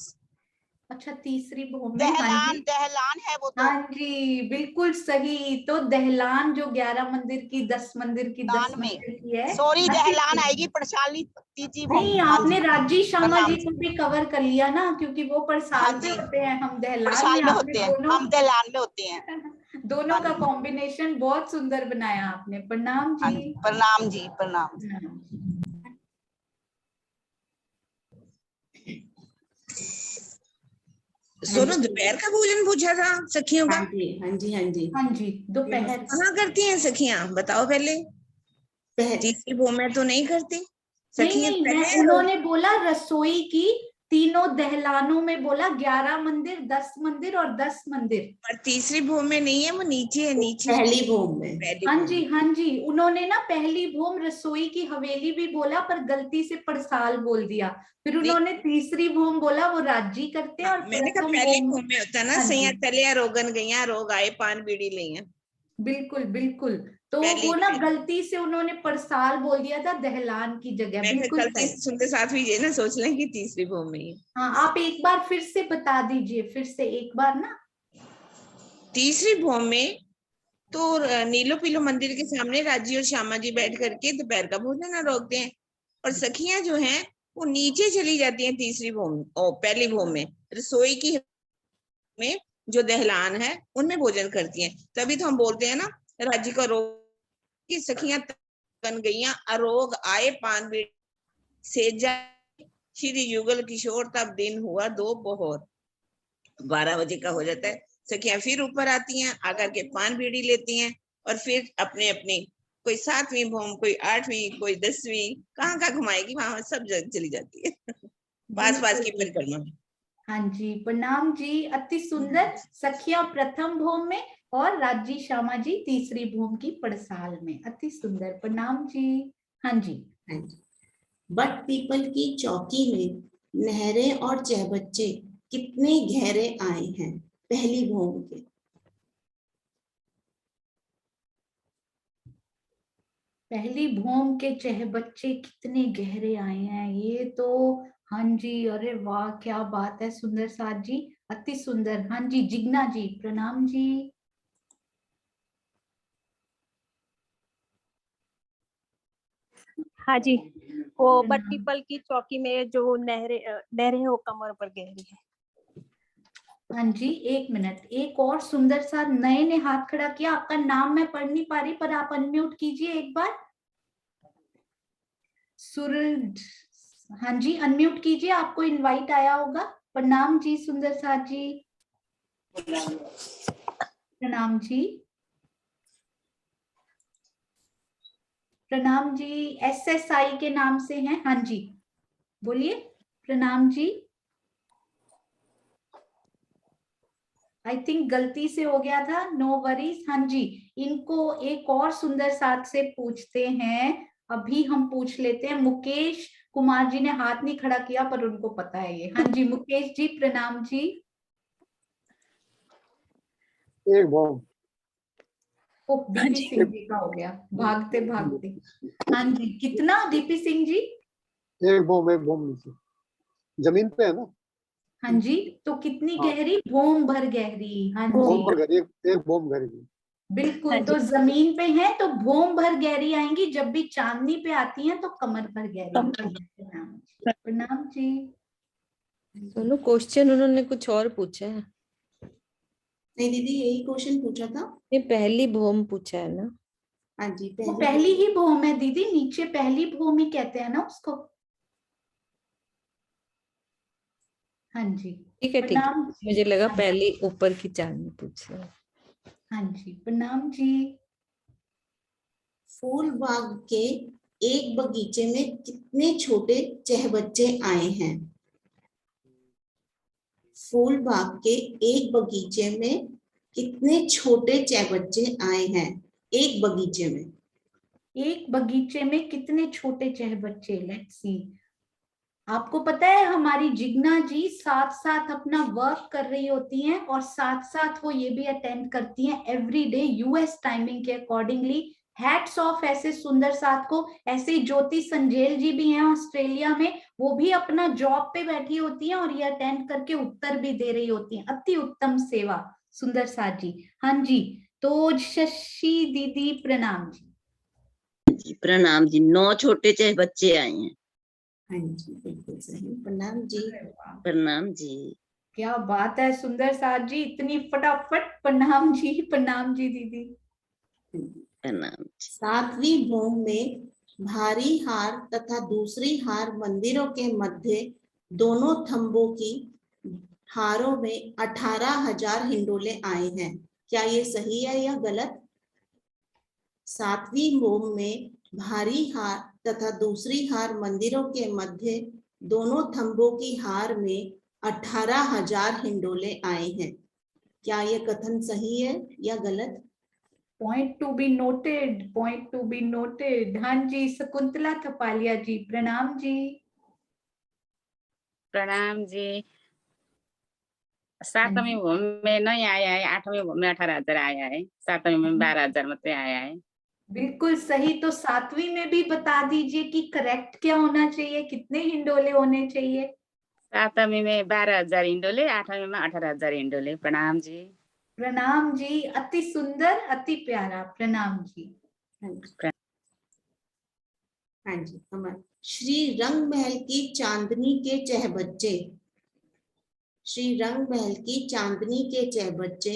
अच्छा, तीसरी भूमि में। हाँ जी, दहलान है वो तो। हाँ जी, बिल्कुल सही। तो दहलान जो 11 मंदिर की, 10 मंदिर की, 10 दान में, मंदिर की है। सॉरी अति दहलान आएगी सुंदर। परसाली तीसरी नहीं, भूमि। हाँ आपने जी, राजी श्यामा प्रणाम जी जी। को भी कवर कर लिया ना, क्योंकि वो हाँ परसाल पे जी, होते हैं, हम दहलान परसाल में। में आपने होते हैं, दोनों हम दहलान में होते हैं। दोनों हाँ का जी, कॉम्बिनेशन बहुत सुंदर बनाया आपने। प्रणाम हाँ जी। जी, प्रणाम जी, प्रणाम जी। प्रणाम। सोनू, दोपहर का भोजन पूछा था सखियों का? हाँ जी, हाँ जी, हाँ जी। हाँ जी, दोपहर। कहाँ करती हैं सखियां, बताओ पहले। तीसरी भूमि में तो नहीं करती नहीं सखियां, नहीं, पहले मैं उन्होंने बोला रसोई की तीनों दहलानों में, बोला 11 मंदिर, 10 मंदिर और 10 मंदिर। पर तीसरी भूमि में नहीं है, वो नीचे है, नीचे पहली भूमि में। हाँ जी, हाँ जी, उन्होंने ना पहली भूमि रसोई की हवेली भी बोला, पर गलती से परसाल बोल दिया। फिर उन्होंने तीसरी भूमि बोला, वो राज्य करते हैं। और मैंने कहा प्रथम पहली भूमि। भूमि में होता ना, हाँ सैया जी, तलिया रोगन गैया, रोग आए पान बीड़ी लिया। बिल्कुल बिल्कुल। तो पहली वो ना गलती से उन्होंने परसाल बोल दिया था दहलान की जगह। मैं बिल्कुल गलती सही। से सुनते साथ भी ये ना सोच लें कि तीसरी भूमि है। हाँ, आप एक बार फिर से बता दीजिए, फिर से एक बार ना। तीसरी भूमि में तो नीलो पीलो मंदिर के सामने राजी और श्यामा जी बैठ करके दोपहर का भोजन रोकते हैं, और सखियां जो हैं वो नीचे चली जाती हैं तीसरी भूमि, पहली भूमि में, रसोई की में जो दहलान है उनमें भोजन करती हैं। तभी तो हम बोलते हैं ना, राज्य का रोग की सखियां तन गईयां, अरोग आए पान बीड़ी सेजा, श्री युगल किशोर, तब दिन हुआ दो पोहर। 12 बजे का हो जाता है, सखियां फिर ऊपर आती हैं, आकर के पान बीड़ी लेती हैं, और फिर अपने अपनी, कोई 7वीं भूमि, कोई 8वीं, कोई 10वीं, कहाँ घुमाएगी, वहां सब जगह चली जाती है। पास पास की परिक्रमा। हाँ जी, प्रणाम जी। अति सुंदर। सखिया प्रथम भूमि में और राजी श्यामा जी तीसरी भूमि की पड़साल में। अति सुंदर, प्रणाम जी। हाँ जी, हाँ जी। बट पीपल की चौकी में नहरें और चहबच्चे कितने गहरे आए हैं, पहली भूमि के। पहली भूमि के चहबच्चे कितने गहरे आए हैं, ये तो। हाँ जी, अरे वाह, क्या बात है सुंदर साथ जी, अति सुंदर। हाँ जी, जिग्ना जी, प्रणाम जी। हाँ जी, वो बट पीपल की चौकी में जो नहरें वो कमर पर गहरी है। हाँ जी, एक मिनट। एक और सुंदर सा नए ने हाथ खड़ा किया। आपका नाम मैं पढ़ नहीं पा रही, पर आप अनम्यूट कीजिए एक बार। सूरज, हाँ जी, अनम्यूट कीजिए, आपको इनवाइट आया होगा। प्रणाम जी सुंदर साथ जी। प्रणाम जी। प्रणाम जी, SSI के नाम से हैं। हाँ जी, बोलिए। प्रणाम जी। आई थिंक गलती से हो गया था, नो वरीज। हाँ जी, इनको एक और सुंदर साथ से पूछते हैं। अभी हम पूछ लेते हैं। मुकेश कुमार जी ने हाथ नहीं खड़ा किया, पर उनको पता है ये। हाँ जी, मुकेश जी, प्रणाम जी। एक भूमि। ओ, डीपी सिंह जी का हो गया, भागते भागते। हाँ जी, कितना डीपी सिंह जी? एक भूमि, एक भूमि नीचे जमीन पे है ना। हाँ जी, तो कितनी हाँ। गहरी? भूम भर गहरी। हाँ भूमि जी, पर गहरी, एक भूमि गहरी। बिल्कुल। तो जमीन पे है तो भूम भर गहरी आएंगी, जब भी चांदनी पे आती हैं तो कमर भर गहरी। प्रणाम जी। दोनों क्वेश्चन उन्होंने कुछ और पूछा है। नहीं दीदी, यही क्वेश्चन पूछा था। ये पहली भूमि पूछा है ना। हाँ जी, वो पहली ही भूमि है दीदी, नीचे पहली भूमि कहते हैं ना उसको। हाँ जी, ठीक है, ठीक है, प्रणाम। मुझे लगा पहली ऊपर की चांदनी पूछ रहे हैं। हाँ जी, प्रणाम जी। फूल बाग के एक बगीचे में कितने छोटे चहबच्चे आए हैं। फूल बाग के एक बगीचे में कितने छोटे चहबच्चे आए हैं, एक बगीचे में। एक बगीचे में कितने छोटे चहबच्चे? Let's see. आपको पता है हमारी जिग्ना जी साथ साथ अपना वर्क कर रही होती हैं, और साथ साथ वो ये भी अटेंड करती हैं एवरी डे US टाइमिंग के अकॉर्डिंगली हैट्स ऑफ ऐसे सुंदर साथ को। ऐसे ही ज्योति संजेल जी भी हैं ऑस्ट्रेलिया में, वो भी अपना जॉब पे बैठी होती हैं और ये अटेंड करके उत्तर भी दे रही होती हैं। अति उत्तम सेवा सुंदर साथ जी। हाँ जी, तो शशि दीदी प्रणाम जी। प्रणाम जी। 9 छोटे चाहे बच्चे आए हैं। हाँ जी, बिल्कुल सही। प्रणाम जी। प्रणाम जी। क्या बात है सुंदर साथ जी, इतनी फटाफट। प्रणाम जी दीदी। प्रणाम। 7वीं भूमि में भारी हार तथा दूसरी हार मंदिरों के मध्य दोनों थंबों की हारों में 18,000 हिंडोले आए हैं। क्या ये सही है या गलत? 7वीं भूमि में भारी हार तथा दूसरी हार मंदिरों के मध्य दोनों थंबों की हार में 18,000 हिंडोले आए हैं। क्या ये कथन सही है या गलत? Point to be noted, point to be noted. हाँ जी, शकुंतला थपालिया जी प्रणाम जी। प्रणाम जी। 7वीं भूमि में नहीं आया है, 8वीं भूमि में 18,000 आया है, 7वीं में 12,000 मतलब आया है। बिल्कुल सही। तो 7वीं में भी बता दीजिए कि करेक्ट क्या होना चाहिए, कितने हिंडोले होने चाहिए? 7वीं में 12,000 हिंडोले, 8वीं में 18,000 हिंडोले। प्रणाम जी। प्रणाम जी, अति सुंदर, अति प्यारा। प्रणाम जी। हाँ जी, हमारे श्री रंग महल की चांदनी के चहबच्चे, श्री रंग महल की चांदनी के चहबच्चे,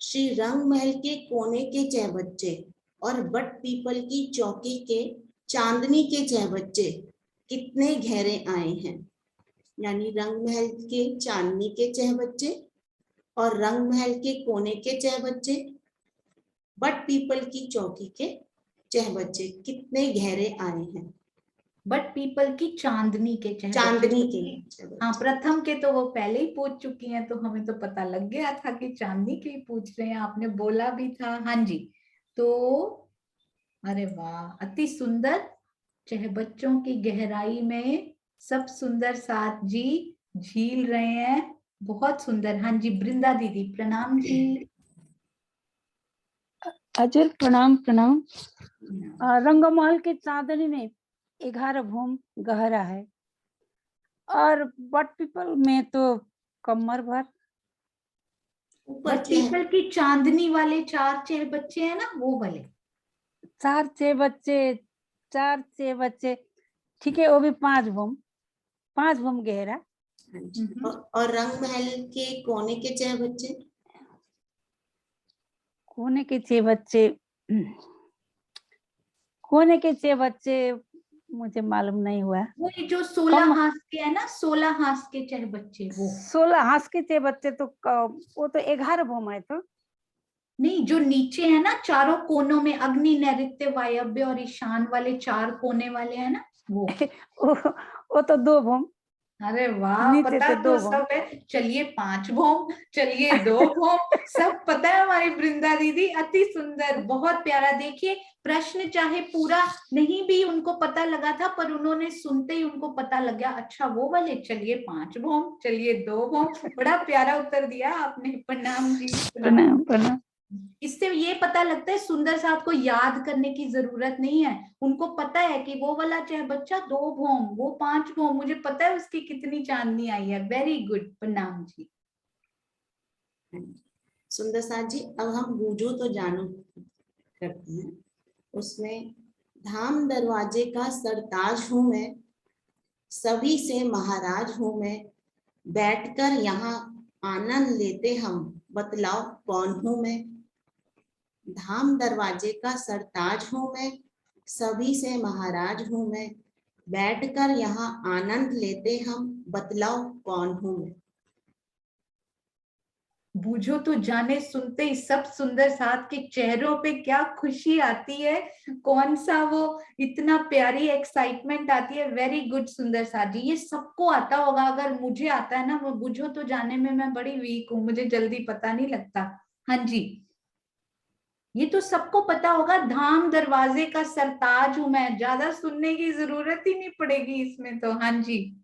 श्री रंग महल के कोने के चहबच्चे और बट पीपल की चौकी के चांदनी के चहबच्चे कितने गहरे आए हैं? यानी रंग महल के चांदनी के चहबच्चे और रंग महल के कोने के चहबच्चे, बट पीपल की चौकी के चहबच्चे कितने गहरे आए हैं? बट पीपल की चांदनी के चांदनी के। हाँ, प्रथम के तो वो पहले ही पूछ चुकी हैं, तो हमें तो पता लग गया था कि चांदनी के ही पूछ रहे हैं, आपने बोला भी था। हाँ जी, तो अरे वाह, अति सुंदर। चहबच्चों की गहराई में सब सुंदर साथ जी झील रहे हैं, बहुत सुंदर। हाँ जी, वृंदा दीदी प्रणाम जी। अजर प्रणाम प्रणाम। रंगमहल के चांदनी में 11 भूमि गहरा है और बट पीपल में तो कमर भर। बट पीपल की चांदनी वाले 4 चहबच्चे हैं ना, वो वाले 4 चहबच्चे ठीक है, वो भी 5 भूमि गहरा। और रंग महल के कोने के चहबच्चे? कोने के चहबच्चे मुझे मालूम नहीं हुआ। वो जो 16 हाथ के है ना, 16 हाथ के चहबच्चे, वो 16 हाथ के चहबच्चे तो वो तो 11 भूमि है। तो नहीं, जो नीचे है ना चारों कोनों में, अग्नि नैऋत्य वायव्य और ईशान वाले 4 कोने वाले है ना, वो तो 2 भूमि। अरे वाह, पता तो सब है। चलिए 5 भूमि, चलिए 2 भूमि, सब पता है हमारी वृंदा दीदी। अति सुंदर, बहुत प्यारा। देखिए, प्रश्न चाहे पूरा नहीं भी उनको पता लगा था, पर उन्होंने सुनते ही उनको पता लग गया, अच्छा वो वाले, चलिए 5 भूमि, चलिए 2 भूमि। बड़ा प्यारा उत्तर दिया आपने। प्रणाम जी। प्रणाम। इससे ये पता लगता है सुंदर साथ को याद करने की जरूरत नहीं है, उनको पता है कि वो वाला चहबच्चा 2 भूमि, वो 5 भूमि, मुझे पता है उसकी कितनी चांदनी आई है। Very good. प्रणाम जी। सुंदर साथ जी, अब हम बूझो तो जानो करते हैं। उसमें धाम दरवाजे का सरताज हूं मैं, सभी से महाराज हूं मैं, बैठकर यहाँ आनंद लेते हम, बतलाओ कौन हूं मैं? धाम दरवाजे का सरताज हूं मैं, सभी से महाराज हूं मैं, बैठकर यहाँ आनंद लेते हम, बतलाओ कौन हूं मैं? बूझो तो जाने सुनते ही सब सुंदर साथ के चेहरों पे क्या खुशी आती है, कौन सा वो इतना प्यारी एक्साइटमेंट आती है। वेरी गुड सुंदर साथ जी, ये सबको आता होगा। अगर मुझे आता है ना, वो बूझो तो जाने में मैं बड़ी वीक हूँ, मुझे जल्दी पता नहीं लगता। हाँ जी, ये तो सबको पता होगा। धाम दरवाजे का सरताज हूं मैं, ज्यादा सुनने की जरूरत ही नहीं पड़ेगी इसमें तो। हाँ जी,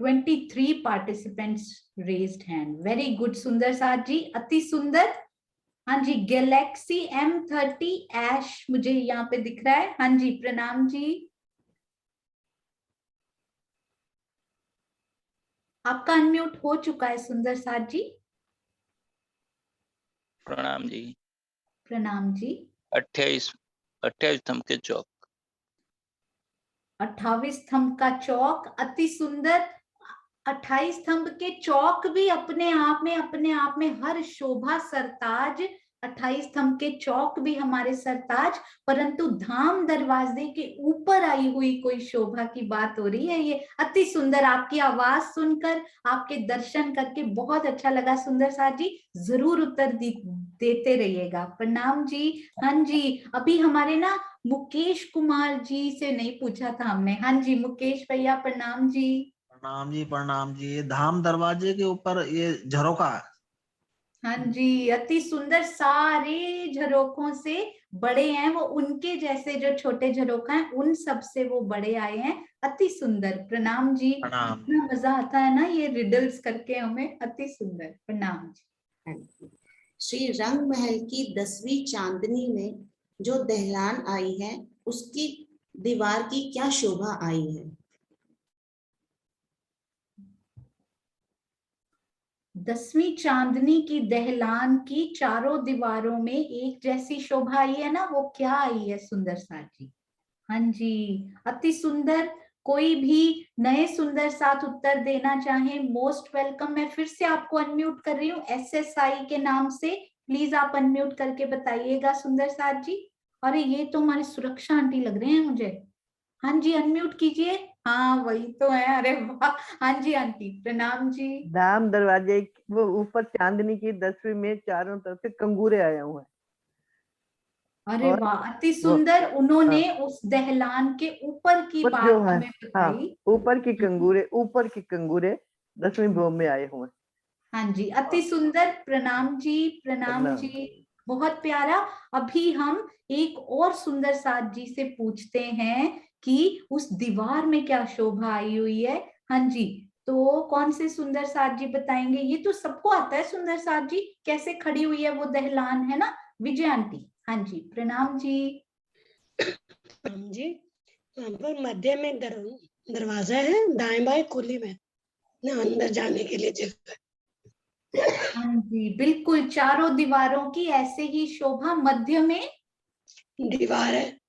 23 participants raised hand. Very good सुंदर साथ जी, अति सुंदर। हाँ जी, गैलेक्सी M30 ऐश मुझे यहाँ पे दिख रहा है। हाँ जी, प्रणाम जी। आपका अनम्यूट हो चुका है सुंदर साथ जी। प्रणाम जी। प्रणाम जी। 28 स्तंभ के चौक। 28 स्तंभ का चौक, अति सुंदर। 28 स्तंभ के चौक भी अपने आप में हर शोभा सरताज। 28 स्तंभ के चौक भी हमारे सरताज, परंतु धाम दरवाजे के ऊपर आई हुई कोई शोभा की बात हो रही है। ये अति सुंदर, आपकी आवाज सुनकर, आपके दर्शन करके बहुत अच्छा लगा सुंदर साथ जी। जरूर उत्तर देते रहिएगा। प्रणाम जी। हाँ जी, अभी हमारे ना मुकेश कुमार जी से नहीं पूछा था हमने। हाँ जी, मुकेश भैया प्रणाम जी। प्रणाम जी, प्रणाम जी। धाम दरवाजे के ऊपर ये झरोका है। हाँ जी, अति सुंदर। सारे झरोकों से बड़े हैं वो, उनके जैसे जो छोटे झरोखा हैं उन सब से वो बड़े आए हैं। अति सुंदर, प्रणाम जी। प्रणाम। इतना मजा आता है ना ये रिडल्स करके हमें। अति सुंदर, प्रणाम जी। श्री रंग महल की 10वीं चांदनी में जो दहलान आई है, उसकी दीवार की क्या शोभा आई है? 10वीं चांदनी की दहलान की चारों दीवारों में एक जैसी शोभा आई है ना, वो क्या आई है सुंदर साथ जी? हाँ जी, अति सुंदर। कोई भी नए सुंदर साथ उत्तर देना चाहे, मोस्ट वेलकम। मैं फिर से आपको अनम्यूट कर रही हूँ SSI के नाम से। प्लीज आप अनम्यूट करके बताइएगा सुंदर साथ जी। अरे ये तो हमारी सुरक्षा आंटी लग रहे हैं मुझे। हाँ जी, अनम्यूट कीजिए। हाँ वही तो है। अरे वाह। हाँ जी आंटी, प्रणाम जी। धाम दरवाजे वो ऊपर चांदनी की 10वीं में चारों तरफ से कंगूरे आए हुए हैं। अरे वाह, अति सुंदर। उन्होंने उस दहलान के ऊपर की बात जो है, हमें बताई। ऊपर की कंगूरे 10वीं भूम में आए हुए। हाँ जी, अति सुंदर। प्रणाम जी, प्रणाम जी। बहुत प्यारा। अभी हम एक और सुंदर साथ जी से पूछते हैं कि उस दीवार में क्या शोभा आई हुई है। हाँ जी, तो कौन से सुंदर साथ जी बताएंगे? ये तो सबको आता है सुंदर साथ जी, कैसे खड़ी हुई है वो दहलान, है ना विजय आंटी? हाँ जी, प्रणाम जी। जी, वहाँ पर मध्य में दरवाजा है, दाएं बाएं खुली में ना, अंदर जाने के लिए जगह। हाँ जी, बिल्कुल। चारों दीवारों की ऐसे ही शोभा, मध्य में दीवार है।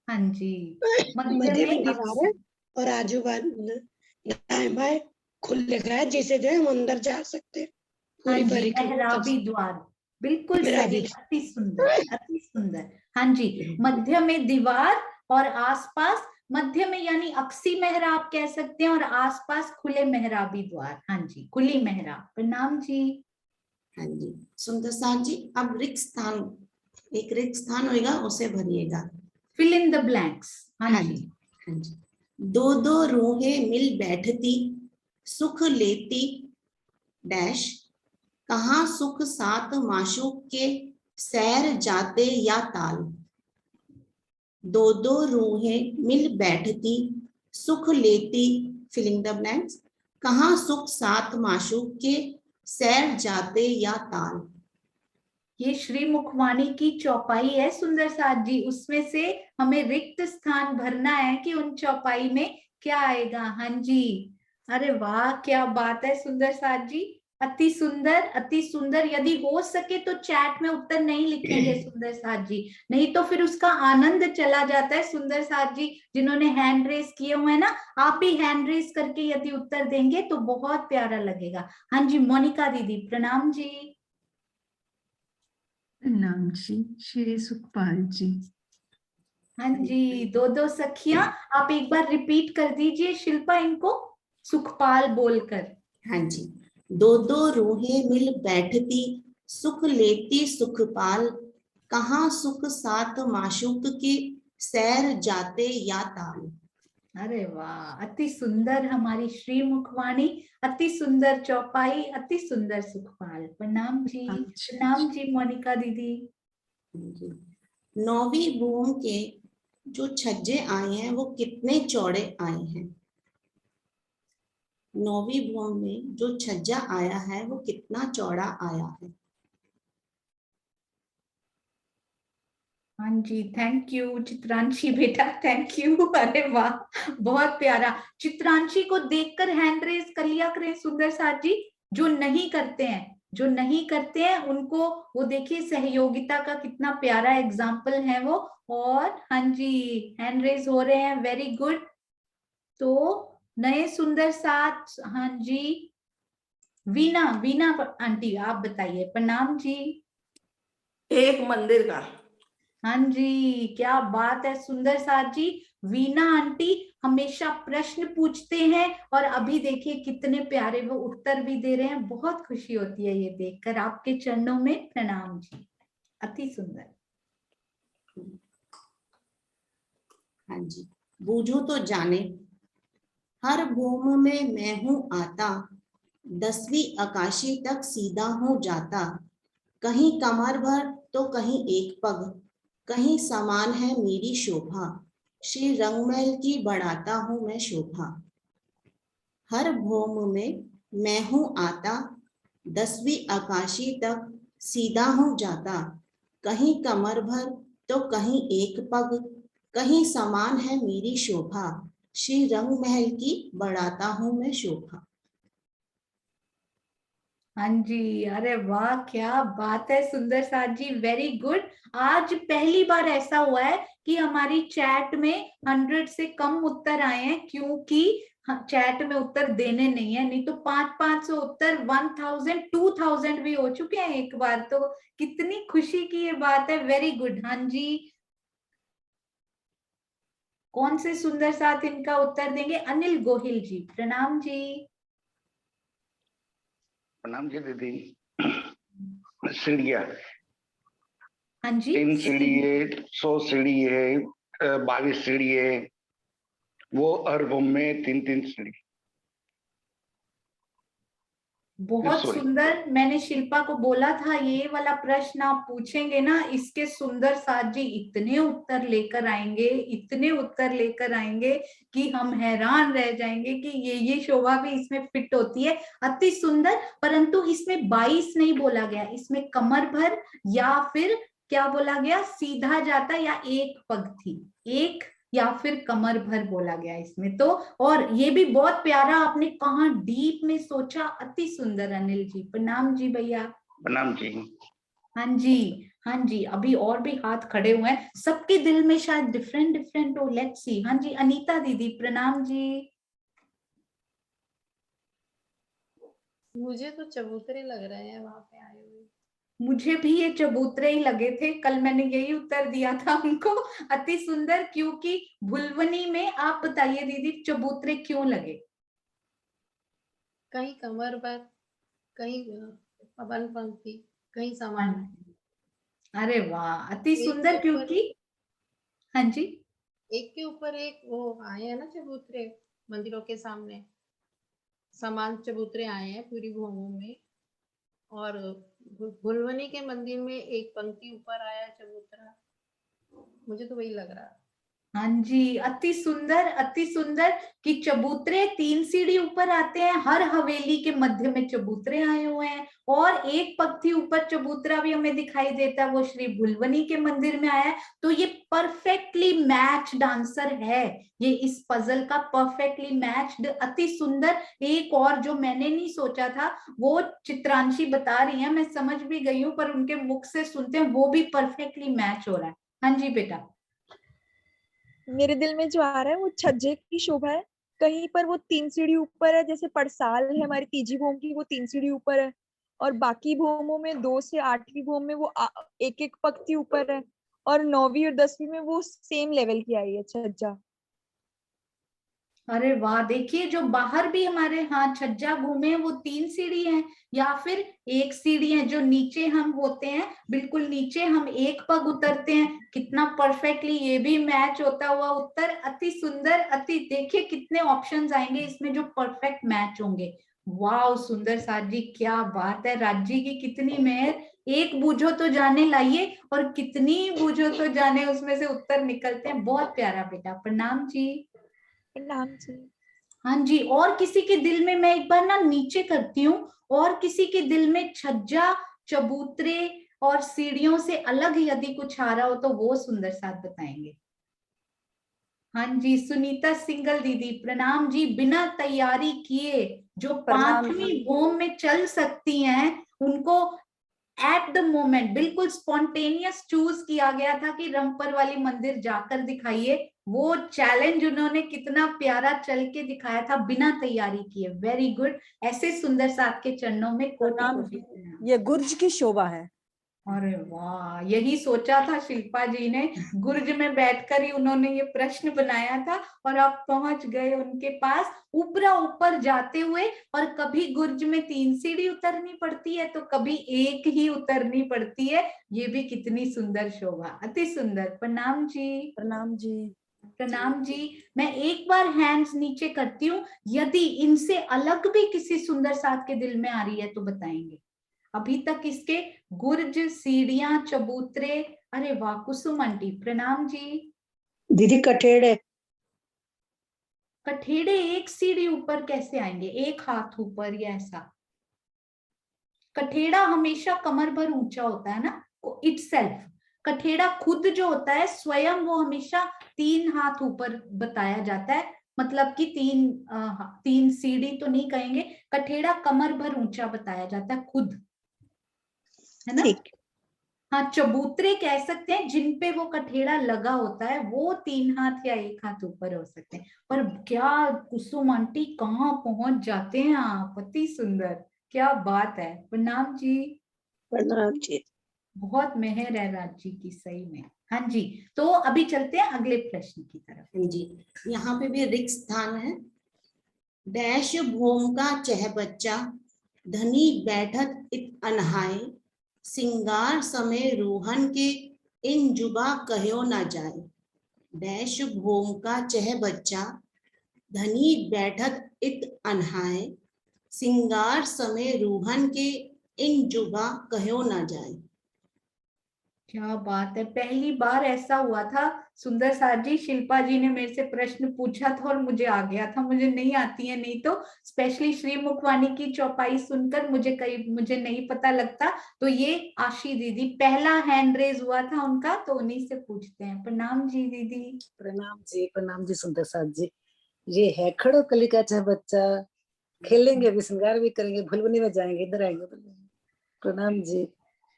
हाँ जी, मध्य में दीवार है और आजू बाजू दाएं बाएं खुले है, जिसे जो है हम अंदर जा सकते हैं। हाँ जी, मेहराबी द्वार। बिल्कुल सही, अति सुंदर, अति सुंदर। हाँ जी, मध्य में दीवार और आसपास, मध्य में यानी अक्सी मेहराब कह सकते हैं, और आसपास खुले मेहराबी द्वार। हाँ जी, खुली मेहराब। प्रणाम जी। हाँ जी, सुंदर साथ जी। अब रिक्त स्थान, एक रिक्त स्थान होगा, उसे भरिएगा। Fill in the blanks. हाँ जी, हाँ जी। दो दो रूहें मिल बैठती, सुख लेती डैश, कहाँ सुख साथ माशूक के सैर जाते या ताल। दो दो रूहें मिल बैठती, सुख लेती फिलिंग द ब्लैंक्स, कहाँ सुख साथ माशूक के सैर जाते या ताल। ये श्री मुखवाणी की चौपाई है सुंदर साथ जी, उसमें से हमें रिक्त स्थान भरना है कि उन चौपाई में क्या आएगा। हाँ जी, अरे वाह, क्या बात है सुंदर साथ जी। अति सुंदर, अति सुंदर। यदि हो सके तो चैट में उत्तर नहीं लिखेंगे सुंदर साथ जी, नहीं तो फिर उसका आनंद चला जाता है। सुंदर साथ जी जिन्होंने हैंड रेस किए हुए हैं ना, आप ही हैंड रेस करके यदि उत्तर देंगे तो बहुत प्यारा लगेगा। हाँ जी, मोनिका दीदी प्रणाम जी। प्रणाम जी, श्री सुखपाल जी। हाँ जी, दो दो सखियां। आप एक बार रिपीट कर दीजिए शिल्पा इनको, सुखपाल बोलकर। हाँ जी, दो दो रूहें मिल बैठती, सुख लेती सुखपाल, कहाँ सुख साथ माशूक के सैर जाते या ताल। अरे वाह, अति सुंदर हमारी श्री मुखवाणी, अति सुंदर चौपाई, अति सुंदर सुखपाल। प्रणाम जी, प्रणाम जी मोनिका दीदी। 9वीं भूम के जो छज्जे आए हैं वो कितने चौड़े आए हैं? 9वीं भूम में जो छज्जा आया है वो कितना चौड़ा आया है? हाँ जी, थैंक यू चित्रांशी बेटा, थैंक यू। अरे वाह, बहुत प्यारा। चित्रांशी को देखकर हैंड रेज कर लिया करें सुंदर साथ जी। जो नहीं करते हैं, जो नहीं करते हैं उनको, वो देखिए सहयोगिता का कितना प्यारा एग्जाम्पल है वो। और हाँ जी, हैंड रेज हो रहे हैं, वेरी गुड। तो नए सुंदर साथ, हाँ जी, वीना, वीना आंटी आप बताइए। प्रणाम जी। एक मंदिर का। हाँ जी, क्या बात है सुंदर साथ जी। वीना आंटी हमेशा प्रश्न पूछते हैं और अभी देखिए कितने प्यारे वो उत्तर भी दे रहे हैं। बहुत खुशी होती है ये देखकर। आपके चरणों में प्रणाम जी, अति सुंदर। हाँ जी, बूझो तो जाने, हर भूम में मैं हूँ आता, 10वीं आकाशी तक सीधा हूँ जाता, कहीं कमर भर तो कहीं एक पग, कहीं समान है मेरी शोभा, श्री रंगमहल की बढ़ाता हूँ मैं शोभा। हर भूम में मैं हूँ आता, 10वीं आकाशी तक सीधा हूँ जाता, कहीं कमर भर तो कहीं एक पग, कहीं समान है मेरी शोभा, श्री रंगमहल की बढ़ाता हूँ मैं शोभा। हाँ जी, अरे वाह, क्या बात है सुंदर साथ जी, वेरी गुड। आज पहली बार ऐसा हुआ है कि हमारी चैट में 100 से कम उत्तर आए हैं, क्योंकि चैट में उत्तर देने नहीं है, नहीं तो 500 उत्तर 1000 2000 भी हो चुके हैं एक बार। तो कितनी खुशी की ये बात है, वेरी गुड। हाँ जी, कौन से सुंदर साथ इनका उत्तर देंगे? अनिल गोहिल जी, प्रणाम जी। प्रणाम जी दीदी। सीढ़ियाँ, हाँ जी, 3 सीढ़ी है, 100 सीढ़ी है, 22 सीढ़ी है, वो हर भूम में 3-3 सीढ़ी। बहुत सुंदर। मैंने शिल्पा को बोला था ये वाला प्रश्न आप पूछेंगे ना, इसके सुंदर साथ जी इतने उत्तर लेकर आएंगे, इतने उत्तर लेकर आएंगे कि हम हैरान रह जाएंगे कि ये शोभा भी इसमें फिट होती है। अति सुंदर। परंतु इसमें 22 नहीं बोला गया, इसमें कमर भर या फिर क्या बोला गया, सीधा जाता या एक पग थी, एक या फिर कमर भर बोला गया इसमें तो। और ये भी बहुत प्यारा, आपने कहा डीप में सोचा, अति सुंदर अनिल जी। प्रणाम जी भैया। प्रणाम जी। हाँ जी, हाँ जी, अभी और भी हाथ खड़े हुए हैं, सबके दिल में शायद डिफरेंट डिफरेंट हो, लेट्स सी। हाँ जी, अनीता दीदी, प्रणाम जी। मुझे तो चबूतरे लग रहे हैं वहां पे आए हुए। मुझे भी ये चबूतरे ही लगे थे, कल मैंने यही उत्तर दिया था उनको। अति सुंदर, क्योंकि भुलवनी में, आप बताइए दीदी, चबूतरे क्यों लगे? कहीं कमर पर, कहीं पवन पंक्ति, कहीं समान। अरे वाह, अति सुंदर, क्योंकि हाँ जी, एक के ऊपर एक वो आए हैं ना चबूतरे मंदिरों के सामने, समान चबूतरे आए हैं पूरी भूमि में। और भुलवनी के मंदिर में एक पंक्ति ऊपर आया है चबूतरा, मुझे तो वही लग रहा। हाँ जी, अति सुंदर, अति सुंदर कि चबूतरे 3 सीढ़ी ऊपर आते हैं, हर हवेली के मध्य में चबूतरे आए हुए हैं, और एक पत्थी ऊपर चबूतरा भी हमें दिखाई देता है, वो श्री भुलवनी के मंदिर में आया है। तो ये परफेक्टली मैच्ड आंसर है, ये इस पजल का परफेक्टली मैच्ड, अति सुंदर। एक और जो मैंने नहीं सोचा था, वो चित्रांशी बता रही है, मैं समझ भी गई हूँ, पर उनके मुख से सुनते हैं वो भी परफेक्टली मैच हो रहा है। हाँ जी बेटा। मेरे दिल में जो आ रहा है वो छज्जे की शोभा है, कहीं पर वो 3 सीढ़ी ऊपर है, जैसे पड़साल है हमारी तीजी भूम की, वो 3 सीढ़ी ऊपर है, और बाकी भूमों में 2 से 8वीं भूम में वो एक एक पंक्ति ऊपर है, और 9वीं और 10वीं में वो सेम लेवल की आई है छज्जा। अरे वाह, देखिए जो बाहर भी हमारे हाँ छज्जा घूमे वो 3 सीढ़ी हैं, या फिर एक सीढ़ी है, जो नीचे हम होते हैं, बिल्कुल नीचे हम एक पग उतरते हैं, कितना परफेक्टली ये भी मैच होता हुआ उत्तर। अति सुंदर, अति, देखिए कितने ऑप्शंस आएंगे इसमें जो परफेक्ट मैच होंगे। वाह सुंदर साथ जी, क्या बात है, राज्य की कितनी मेहर। एक बूझो तो जाने लाइए, और कितनी बूझो तो जाने उसमें से उत्तर निकलते हैं। बहुत प्यारा बेटा, प्रणाम जी। प्रणाम जी। हाँ जी, और किसी के दिल में, मैं एक बार ना नीचे करती हूँ, और किसी के दिल में छज्जा, चबूतरे, और सीढ़ियों से अलग यदि कुछ आ रहा हो तो वो सुंदर साथ बताएंगे। हाँ जी, सुनीता सिंगल दीदी प्रणाम जी। बिना तैयारी किए जो प्रणाम 5वीं जी। भूम में चल सकती हैं उनको एट द मोमेंट बिल्कुल स्पॉन्टेनियस चूज किया गया था कि रंगपर वाली मंदिर जाकर दिखाइए। वो चैलेंज उन्होंने कितना प्यारा चल के दिखाया था बिना तैयारी किए। Very good. ऐसे सुंदर साथ के चरणों में कोटि प्रणाम कोटि जी। प्रणाम। ये गुर्ज की शोभा है। अरे वाह, यही सोचा था शिल्पा जी ने, गुर्ज में बैठकर ही उन्होंने ये प्रश्न बनाया था और आप पहुंच गए उनके पास ऊपरा ऊपर जाते हुए। और कभी गुर्ज में 3 सीढ़ी उतरनी पड़ती है तो कभी एक ही उतरनी पड़ती है। ये भी कितनी सुंदर शोभा, अति सुंदर। प्रणाम जी। प्रणाम जी। प्रणाम जी। मैं एक बार हैंड्स नीचे करती हूँ, यदि इनसे अलग भी किसी सुंदर साथ के दिल में आ रही है तो बताएंगे। अभी तक इसके गुर्ज, सीढ़ियां, चबूतरे। अरे वाह, कुसुम आंटी प्रणाम जी। दीदी कठेड़े। कठेड़े एक सीढ़ी ऊपर कैसे आएंगे, एक हाथ ऊपर या ऐसा? कठेड़ा हमेशा कमर भर ऊंचा होता है ना, इटसेल्फ। कठेड़ा खुद जो होता है स्वयं वो हमेशा 3 हाथ ऊपर बताया जाता है, मतलब कि 3 सीढ़ी तो नहीं कहेंगे, कठेड़ा कमर भर ऊंचा बताया जाता है खुद, है ना? हाँ, चबूतरे कह सकते हैं जिनपे वो कठेड़ा लगा होता है, वो 3 हाथ या 1 हाथ ऊपर हो सकते हैं। पर क्या कुसुम आंटी कहाँ पहुंच जाते हैं आप, अति सुंदर, क्या बात है। प्रणाम जी। प्रणाम जी। बहुत मेहर है राज जी की, सही में। हाँ जी, तो अभी चलते हैं अगले प्रश्न की तरफ। हाँ जी, यहाँ पे भी रिक्त स्थान है। डैश भूम का चह बच्चा, धनी बैठत इत अनहाय, सिंगार समय रूहन के इन जुबा कहो ना जाए। डैश भूम का चह बच्चा, धनी बैठत इत अनहाय, सिंगार समय रूहन के इन जुबा कहो ना जाए। क्या बात है, पहली बार ऐसा हुआ था सुंदर साथ जी, शिल्पा जी ने मेरे से प्रश्न पूछा था और मुझे आ गया था। मुझे नहीं आती है, नहीं तो स्पेशली श्री मुखवाणी की चौपाई सुनकर मुझे नहीं पता लगता। तो ये आशी दीदी पहला हैंड रेज हुआ था उनका, तो उन्हीं से पूछते हैं। प्रणाम जी दीदी। प्रणाम जी सुंदर साथ जी। ये है खड़ो कली का चाहे बच्चा, खेलेंगे भी, श्रृंगार भी करेंगे, भुलवनी में जाएंगे, इधर आएंगे। प्रणाम जी। मेरा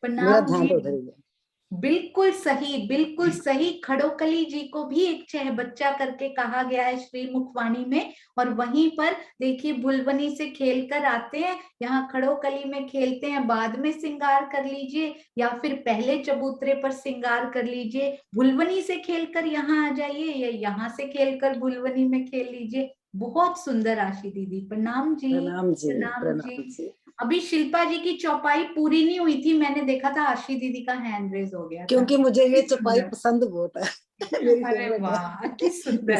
प्रणाम ध्यान तो जी। उधर ही है। बिल्कुल सही, बिल्कुल सही। खड़ोकली जी को भी एक चह बच्चा करके कहा गया है श्री मुखवाणी में, और वहीं पर देखिए भुलवनी से खेल कर आते हैं, यहाँ खड़ोकली में खेलते हैं, बाद में श्रृंगार कर लीजिए या फिर पहले चबूतरे पर श्रृंगार कर लीजिए। भुलवनी से खेलकर यहाँ आ जाइए या यहाँ से खेलकर भुलवनी में खेल लीजिए। बहुत सुंदर आशी दीदी। प्रणाम जी। प्रणाम जी। प्रणाम प्रणाम जी। जी। अभी शिल्पा जी की चौपाई पूरी नहीं हुई थी, मैंने देखा था आशी दीदी का हैंड रेज हो गया था। क्योंकि मुझे ये अति चौपाई सुंदर। पसंद बहुत है। मेरी अरे फेवरेट है, वाह, अति सुंदर।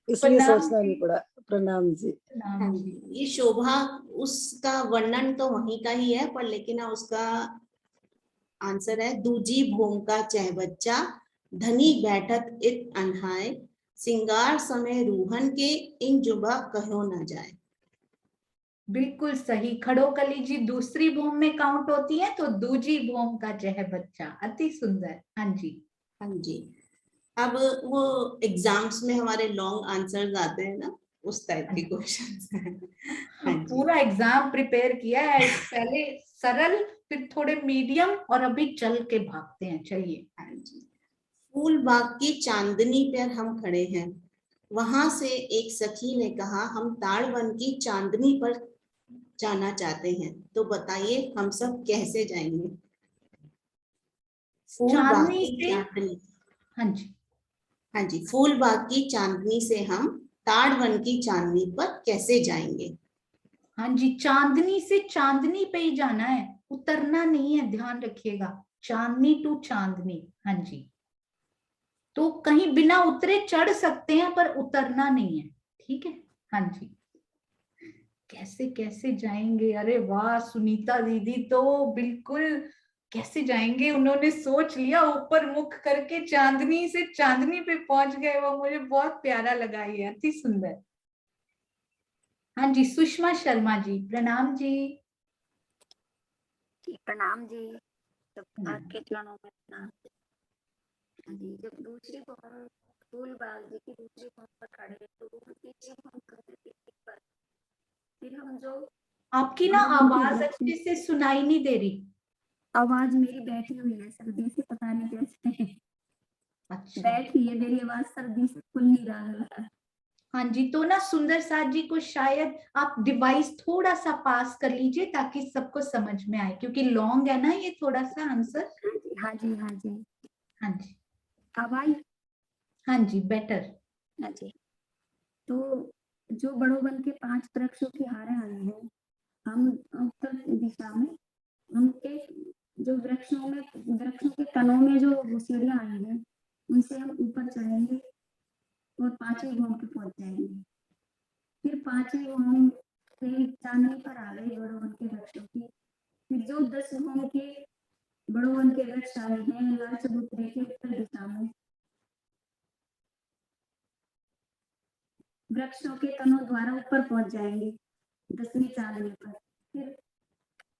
इसलिए प्रणाम सोचना नहीं जी। पड़ा। प्रणाम जी। प्रणाम जी। ये शोभा उसका वर्णन तो वहीं का ही है, पर लेकिन उसका आंसर है दूजी भूम का चह बच्चा, धनी बैठत इत अनहाय, सिंगार समय रूहन के इन जुबा कहो ना जाए। बिल्कुल सही। खड़ोकली जी दूसरी भूम में काउंट होती है, तो दूजी भूम का चह बच्चा। अति सुंदर। हाँ जी। हाँ जी। अब वो एग्जाम्स में हमारे लॉन्ग आंसर्स आते हैं ना, उस टाइप के क्वेश्चंस हैं। पूरा एग्जाम प्रिपेयर किया है, पहले सरल फिर थोड़े मीडियम और अभी चल के भागते हैं। चलिए। हाँ जी। फूल बाग की चांदनी पर हम खड़े हैं, वहां से एक सखी ने कहा हम ताड़वन की चांदनी पर जाना चाहते हैं, तो बताइए हम सब कैसे जाएंगे। फूल बाग की चांदनी। हाँ जी। हाँ जी, फूल बाग की चांदनी से हम ताड़वन की चांदनी पर कैसे जाएंगे। हाँ जी, चांदनी से चांदनी पे ही जाना है, उतरना नहीं है, ध्यान रखिएगा। चांदनी टू चांदनी। हाँ जी, तो कहीं बिना उतरे चढ़ सकते हैं पर उतरना नहीं है, ठीक है। हाँ जी। कैसे कैसे जाएंगे, अरे वाह, सुनीता दीदी तो बिल्कुल कैसे जाएंगे, उन्होंने सोच लिया, ऊपर मुख करके चांदनी से चांदनी पे पहुंच गए। वो मुझे बहुत प्यारा लगा, ये अति सुंदर। हाँ जी, सुषमा शर्मा जी प्रणाम जी। प्रणाम जी। सब आपके चरणों में प्रणाम। जी, जब दूसरी भौम फूल बाग जी की दूसरी भौम पर खड़े तो तीसरी भौम पर फिर हम जो आपकी ना आवाज अच्छे से सुनाई नहीं दे रही। आवाज मेरी बैठी हुई है सर्दी से, पता नहीं कैसे अच्छा बैठी है मेरी आवाज, सर्दी से खुल नहीं रहा है। हाँ जी, तो ना सुंदर साथ जी को शायद आप डिवाइस थोड़ा सा पास कर लीजिए ताकि सबको समझ में आए, क्योंकि लॉन्ग है ना ये थोड़ा सा आंसर। हाँ जी हाँ जी हाँ जी अब आई। हाँ जी बेटर। हाँ जी, तो जो बड़ों वन के 5 वृक्षों की हारें आई हैं, हम उत्तर दिशा में उनके जो वृक्षों के तनों में जो सीढ़ियां आई हैं उनसे हम ऊपर चढ़ेंगे और 5वीं भौम पे पहुंच जाएंगे। फिर 5वीं भौम से चांदनी पर आ गई बड़ों वन के वृक्षों की। फिर जो 10 भौम के बड़ों वन के वृक्ष आए हैं लाल चबूतरे के उत्तर दिशा में, वृक्षों के तनों द्वारा ऊपर पहुंच जाएंगे 10वीं चांदनी पर। फिर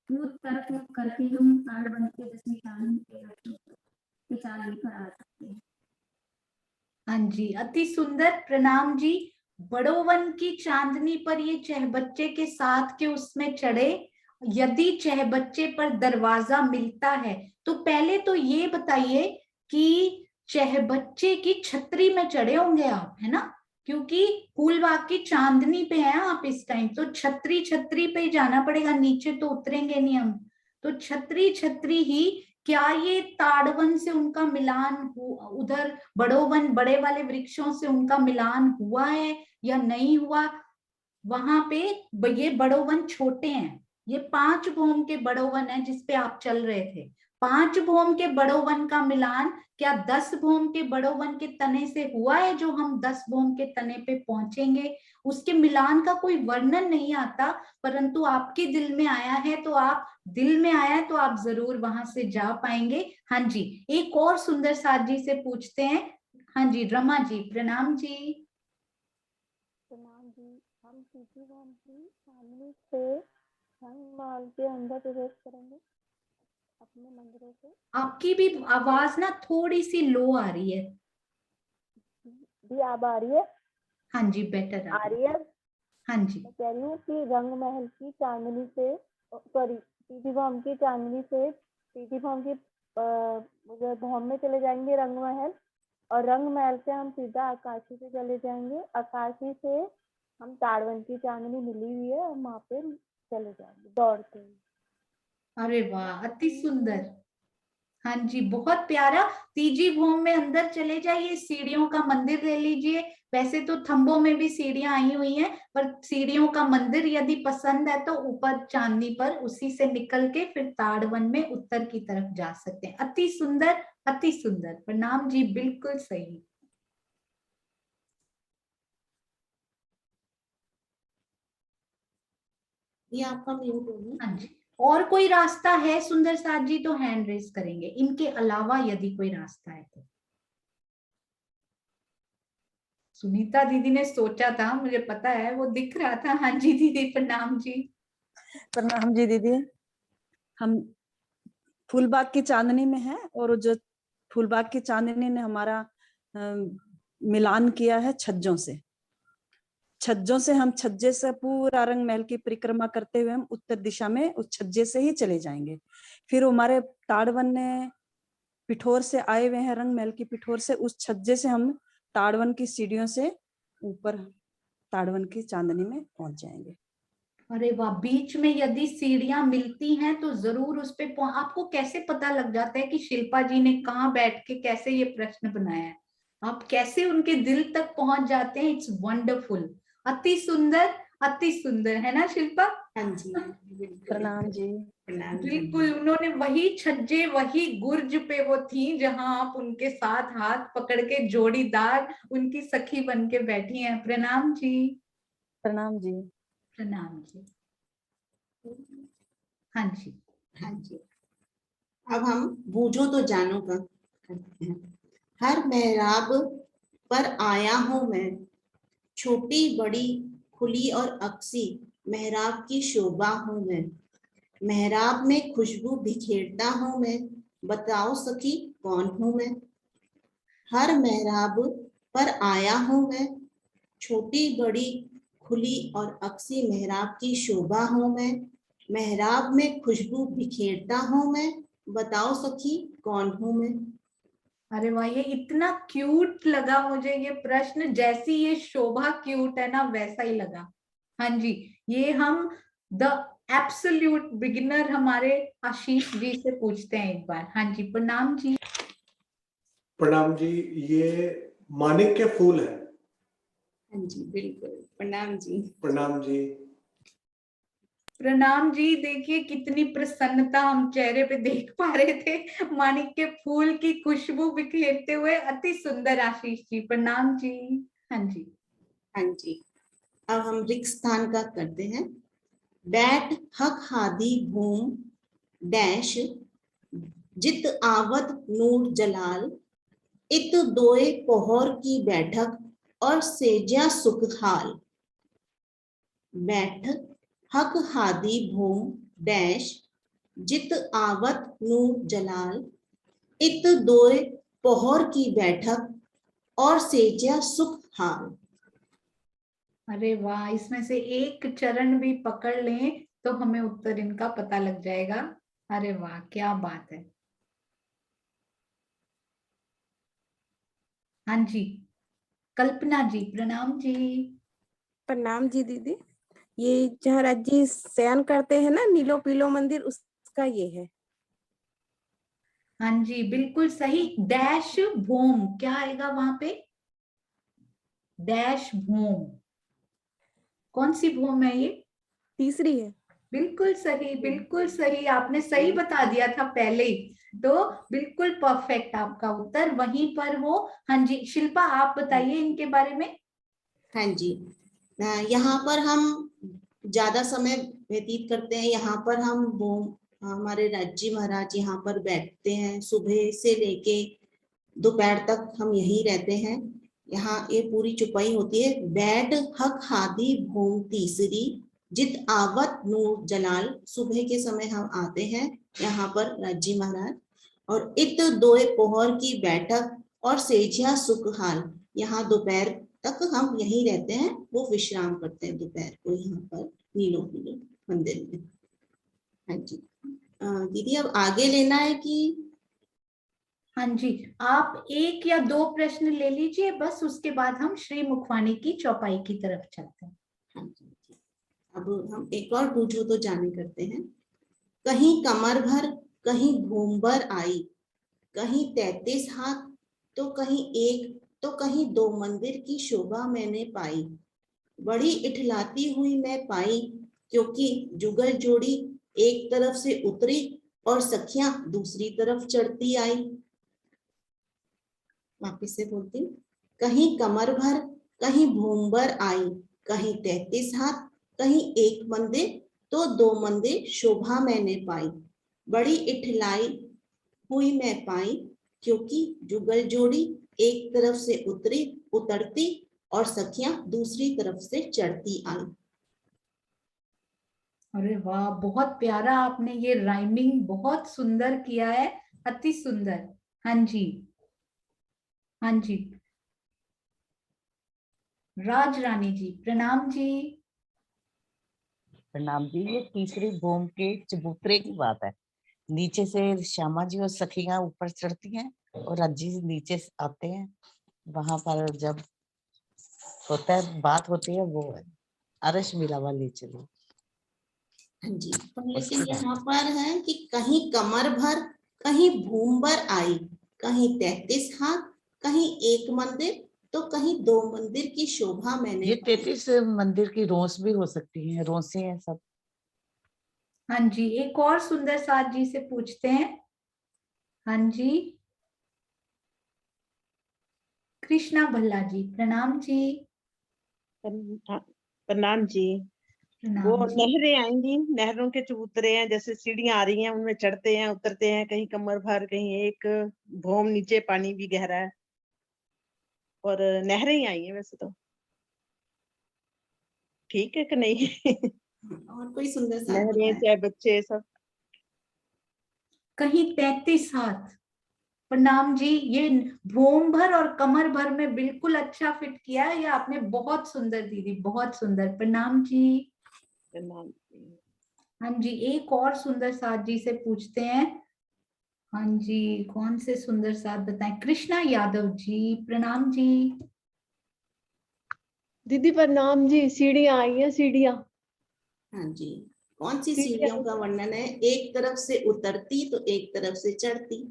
पूर्व तरफ मुख करके हम ताड़ बन के 10वीं चांदनी के वृक्षों के चांदनी पर आ सकते हैं। हाँ जी, अति सुंदर, प्रणाम जी। बड़ों वन की चांदनी पर ये चहबच्चे के साथ के उसमें चढ़े। यदि चहबच्चे पर दरवाजा मिलता है तो पहले तो ये बताइए कि चहबच्चे की छतरी में चढ़े होंगे आप, है ना? क्योंकि फूलबाग की चांदनी पे हैं आप इस टाइम, तो छतरी पे ही जाना पड़ेगा, नीचे तो उतरेंगे नहीं हम। तो छतरी ही, क्या ये ताड़वन से उनका मिलान उधर बड़ों वन बड़े वाले वृक्षों से उनका मिलान हुआ है या नहीं हुआ? वहां पे ये बड़ों वन छोटे हैं, ये 5 भौम के बड़ों वन है जिसपे आप चल रहे थे। 5 भौम के बड़ों वन का मिलान क्या 10 भौम के बड़ों वन के तने से हुआ है जो हम 10 भौम के तने पे पहुंचेंगे? उसके मिलान का कोई वर्णन नहीं आता, परंतु आपके दिल में आया है तो आप जरूर वहां से जा पाएंगे। हाँ जी, एक और सुंदर साथ जी से पूछते हैं। हाँ जी, रमा जी, प्रणाम जी। प्रणाम जी, हम तीसरी भौम की चांदनी से रंग महल के अंदर प्रवेश करेंगे अपने मंदिरों से। आपकी भी आवाज ना थोड़ी सी लो आ रही है। भी अब आ रही है? हाँ जी, बेटर आ रही है। हाँ जी, मैं कह रही हूँ कि रंग महल की चांदनी से, सॉरी, तीसरी भौम की चांदनी से तीसरी भौम की भौम में चले जाएंगे रंग महल, और रंग महल से हम सीधा आकाशी से चले जाएंगे। आकाशी से हम ताड़वन की चांदनी मिली हुई है, हम वहाँ पे चले जाएंगे दौड़ते हुए। अरे वाह, अति सुंदर। हाँ जी, बहुत प्यारा। तीजी भौम में अंदर चले जाइए, सीढ़ियों का मंदिर ले लीजिए। वैसे तो थंबों में भी सीढ़ियां आई हुई हैं, पर सीढ़ियों का मंदिर यदि पसंद है तो ऊपर चांदनी पर उसी से निकल के फिर ताड़वन में उत्तर की तरफ जा सकते हैं। अति सुंदर, अति सुंदर, प्रणाम जी, बिल्कुल सही। ये आपका म्यूट होगा। हाँ जी, और कोई रास्ता है सुंदर साथ जी तो हैंड रेज करेंगे, इनके अलावा यदि कोई रास्ता है तो। सुनीता दीदी ने सोचा था, मुझे पता है, वो दिख रहा था। हाँ जी दीदी, प्रणाम जी। प्रणाम जी दीदी। हम फूलबाग की चांदनी में हैं और जो फूलबाग की चांदनी ने हमारा मिलान किया है छज्जों से। छज्जों से हम छज्जे से पूरा रंग महल की परिक्रमा करते हुए हम उत्तर दिशा में उस छज्जे से ही चले जाएंगे। फिर हमारे ताड़वन ने पिठोर से आए हुए हैं, रंग महल की पिठोर से, उस छज्जे से हम ताड़वन की सीढ़ियों से ऊपर ताड़वन की चांदनी में पहुंच जाएंगे। अरे वाह, बीच में यदि सीढ़ियां मिलती हैं तो जरूर उस पे आपको कैसे पता लग जाता है कि शिल्पा जी ने कहाँ बैठ के कैसे ये प्रश्न बनाया है? आप कैसे उनके दिल तक पहुंच जाते हैं। इट्स वंडरफुल, अति सुंदर, अति सुंदर, है ना शिल्पा? हाँ जी, प्रणाम जी। बिल्कुल, उन्होंने वही छज्जे, वही गुर्ज पे वो थी जहां आप उनके साथ हाथ पकड़ के जोड़ीदार उनकी सखी बन के बैठी हैं। प्रणाम जी। प्रणाम जी। प्रणाम जी। हाँ जी, हाँ जी। अब हम बूझो तो जानो का करते हैं। हर मेहराब पर आया हूँ मैं, छोटी बड़ी खुली और अक्सी मेहराब की शोभा हूँ मैं। मेहराब में खुशबू बिखेरता हूँ मैं, बताओ सखी कौन हूँ मैं। हर मेहराब पर आया हूँ मैं, छोटी बड़ी खुली और अक्सी मेहराब की शोभा हूँ मैं। मेहराब में खुशबू बिखेरता हूँ मैं, बताओ सखी कौन हूँ मैं। अरे वाह, ये इतना क्यूट लगा मुझे ये प्रश्न, जैसी ये शोभा क्यूट है ना वैसा ही लगा। हाँ जी, ये हम द एब्सोल्यूट बिगिनर हमारे आशीष जी से पूछते हैं एक बार। हाँ जी, प्रणाम जी। प्रणाम जी, ये मानिक के फूल है। हाँ जी बिल्कुल, प्रणाम जी। प्रणाम जी। प्रणाम जी। देखिए कितनी प्रसन्नता हम चेहरे पे देख पा रहे थे, मानिक के फूल की खुशबू बिखेरते हुए। अति सुंदर आशीष जी, प्रणाम जी। हाँ जी। हाँ जी, अब हम रिक्त स्थान का करते हैं। बैठ हक हादी भूम डैश, जित आवत नूर जलाल, इत दोए पोहर की बैठक और सेजा सुखहाल। बैठ हक हादी भूम डैश, जित आवत नूर जलाल, इत दोए पोहर की बैठक और सेजा सुखहाल। अरे वाह, इसमें से एक चरण भी पकड़ लें तो हमें उत्तर इनका पता लग जाएगा। अरे वाह, क्या बात है। हाँ जी, कल्पना जी, प्रणाम जी। प्रणाम जी दीदी। ये जहाँ राज्य शयन करते हैं ना, नीलो पीलो मंदिर, उसका ये है। हाँ जी बिल्कुल सही। डैश भूम, क्या आएगा वहां पे? डैश भूम, कौन सी भूम है ये? तीसरी है। बिल्कुल सही, बिल्कुल सही, आपने सही बता दिया था पहले ही, तो बिल्कुल परफेक्ट आपका उत्तर वहीं पर वो। हाँ जी, शिल्पा आप बताइए इनके बारे में। हाँ जी, यहाँ पर हम ज्यादा समय व्यतीत करते हैं। यहाँ पर हम वो हमारे राज्य महाराज यहाँ पर बैठते हैं, सुबह से लेके दोपहर तक हम यहीं रहते हैं। यहाँ ये पूरी चुपाई होती है। बैठ हक हादी भूम तीसरी, जित आवत नूर जलाल। सुबह के समय हम आते हैं यहाँ पर राज्य महाराज, और इत दोए पोहर की बैठक और सेजिया सुखहाल। यहाँ दोपहर तक हम यहीं रहते हैं, वो विश्राम करते हैं दोपहर को यहाँ पर नीलो पीलो मंदिर में। हाँ जी, दीदी अब आगे लेना है कि? हाँ जी, आप एक या दो प्रश्न ले लीजिए बस, उसके बाद हम श्री मुखवाणी की चौपाई की तरफ चलते हैं। हाँ जी, अब हम एक और पूछो तो जाने करते हैं। कहीं कमर भर कहीं घूमबर आई, कहीं 33 हाथ तो कहीं एक तो कहीं दो मंदिर की शोभा मैंने पाई। बड़ी इठलाती हुई मैं पाई, क्योंकि जुगल जोड़ी एक तरफ से उतरी और सखियां दूसरी तरफ चढ़ती आई। वापिस से बोलती हूँ। कहीं कमर भर कहीं भूमबर आई, कहीं 33 हाथ कहीं एक मंदिर तो दो मंदिर शोभा मैंने पाई। बड़ी इठलाई हुई मैं पाई, क्योंकि जुगल जोड़ी एक तरफ से उतरती और सखियां दूसरी तरफ से चढ़ती आई। अरे वाह, बहुत प्यारा, आपने ये राइमिंग बहुत सुंदर किया है, अति सुंदर। हाँ जी, हाँ जी, राज रानी जी, प्रणाम जी। प्रणाम जी। ये तीसरी भूम के चबूतरे की बात है। नीचे से श्यामा जी और सखियां ऊपर चढ़ती हैं और राज्य जी नीचे से आते हैं। वहां पर जब होता है, बात होती है, वो है अरश मिला वाली चलो। हाँ जी, लेकिन यहाँ पर है कि कहीं कमर भर कहीं भूमबर आई, कहीं 33 हाथ कहीं एक मंदिर तो कहीं दो मंदिर की शोभा मैंने। ये 33 मंदिर की रोस भी हो सकती है, रोसे हैं सब। हाँ जी, एक और सुंदर साथ जी से पूछते हैं। हाँ जी, कृष्णा भल्ला जी, प्रणाम जी। प्रणाम जी। वो प्रणाम जी। नहरें आएंगी, नहरों के चबूतरे हैं, जैसे सीढ़ियां आ रही हैं, उनमें चढ़ते हैं उतरते हैं, कहीं कमर भर कहीं एक भूम, नीचे पानी भी गहरा है, और नहरें ही आई हैं वैसे तो। ठीक है कि नहीं? और कोई सुंदर साथ नहरें बताएं। चाहे बच्चे सब। कहीं 33 हाथ। प्रणाम जी। ये भोम भर और कमर भर में बिल्कुल अच्छा फिट किया है, ये आपने बहुत सुंदर दीदी, बहुत सुंदर। प्रणाम जी। प्रणाम जी। हाँ जी, एक और सुंदर साथ जी से पूछते हैं। हाँ जी, कौन से सुंदर साथ बताएं? कृष्णा यादव जी, प्रणाम जी। दीदी प्रणाम जी। सीढ़ियाँ आई हैं, सीढ़ियाँ। हाँ जी, कौन सी सीढ़ियाँ सीढ़ियों का वर्णन है? एक तरफ से उतरती तो एक तरफ से चढ़ती।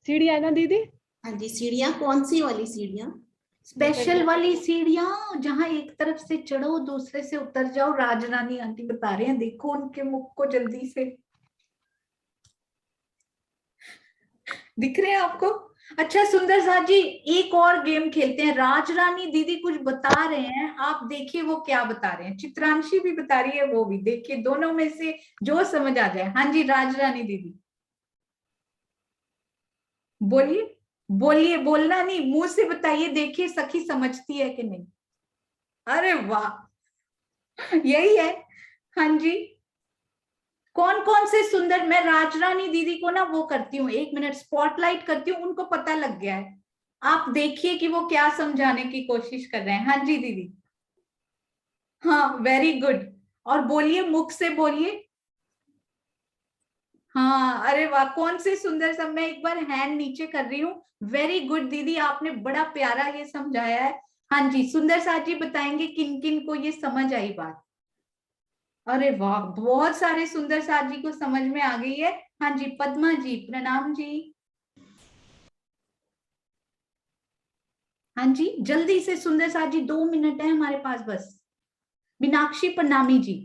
सीढ़ियाँ है ना दीदी? हाँ जी, सीढ़ियाँ कौन सी वाली सीढ़ियाँ? स्पेशल वाली सीढ़ियां, जहां एक तरफ से चढ़ो दूसरे से उतर जाओ। राजरानी आंटी बता रहे हैं, देखो उनके मुख को जल्दी से। दिख रहे हैं आपको? अच्छा सुंदर साथ जी, एक और गेम खेलते हैं। राजरानी दीदी कुछ बता रहे हैं, आप देखिए वो क्या बता रहे हैं। चित्रांशी भी बता रही है, वो भी देखिए, दोनों में से जो समझ आ जाए। हाँ जी राजरानी दीदी बोलिए। बोलिए, बोलना नहीं, मुंह से बताइए, देखिए सखी समझती है कि नहीं। अरे वाह, यही है। हाँ जी, कौन कौन से सुंदर। मैं राजरानी दीदी को ना वो करती हूँ, 1 मिनट स्पॉटलाइट करती हूँ, उनको पता लग गया है। आप देखिए कि वो क्या समझाने की कोशिश कर रहे हैं। हाँ जी दीदी, हाँ वेरी गुड। और बोलिए, मुख से बोलिए। हाँ, अरे वाह, कौन से सुंदर सब। मैं एक बार हैंड नीचे कर रही हूँ। वेरी गुड दीदी, आपने बड़ा प्यारा ये समझाया है। हाँ जी, सुंदर साथ जी बताएंगे किन किन को ये समझ आई बात। अरे वाह, बहुत सारे सुंदर साथ जी को समझ में आ गई है। हाँ जी, पद्मा जी, प्रणाम जी। हाँ जी, जल्दी से सुंदर साथ जी, 2 मिनट है हमारे पास बस। मीनाक्षी प्रणामी जी।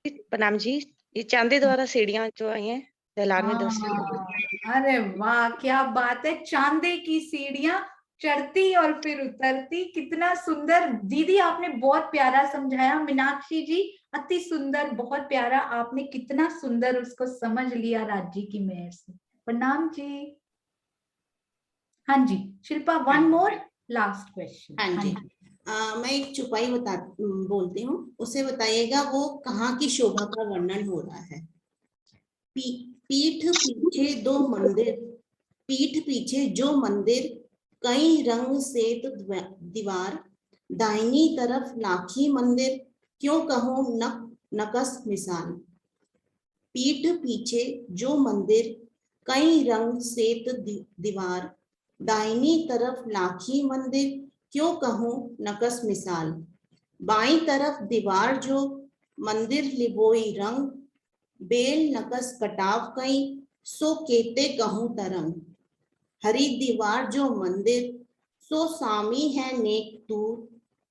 प्रणाम जी। ये चांदी द्वारा सीढ़ियां जो आई हैं, दहलान में 10 सीढ़ियां। अरे वाह, क्या बात है। चांदे की सीढ़ियां चढ़ती और फिर उतरती, कितना सुंदर दीदी, आपने बहुत प्यारा समझाया। मीनाक्षी जी अति सुंदर, बहुत प्यारा, आपने कितना सुंदर उसको समझ लिया राज जी की मेहर से। प्रणाम जी। हाँ जी शिल्पा, 1 मोर लास्ट क्वेश्चन। हाँ जी, मैं एक चौपाई बोलती हूँ, उसे बताइएगा वो कहाँ की शोभा का वर्णन हो रहा है। पीठ पीछे दो मंदिर, पीठ पीछे जो मंदिर, कई रंग से तो दीवार, दाहिनी तरफ लाखी मंदिर, क्यों कहूँ नकस मिसाल। पीठ पीछे जो मंदिर, कई रंग से तो दीवार, दाहिनी तरफ लाखी मंदिर, क्यों कहूँ नकस मिसाल। बाईं तरफ दीवार जो मंदिर लिबोई रंग, बेल नकस कटाव कई, सो केते कहूँ तरंग। हरी दीवार जो मंदिर, सो सामी है नेक दूर,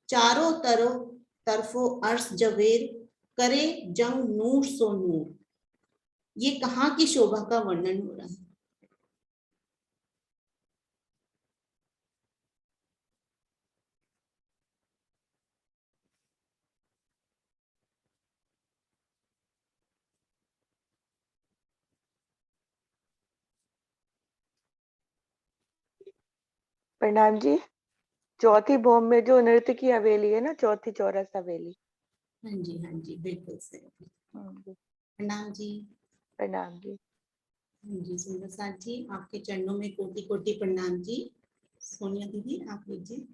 चारों तरफों अर्श जवेर, करे जंग नूर सो नूर। ये कहाँ की शोभा का वर्णन हो रहा है? प्रणाम जी। चौथी भौम में जो नृत्य की हवेली है ना, चौथी चौरस हवेली। हाँ जी बिल्कुल सही। प्रणाम जी। प्रणाम जी। हाँ जी सुंदर साथ जी, आपके चरणों में कोटि कोटि प्रणाम जी। सोनिया दीदी आप लीजिए।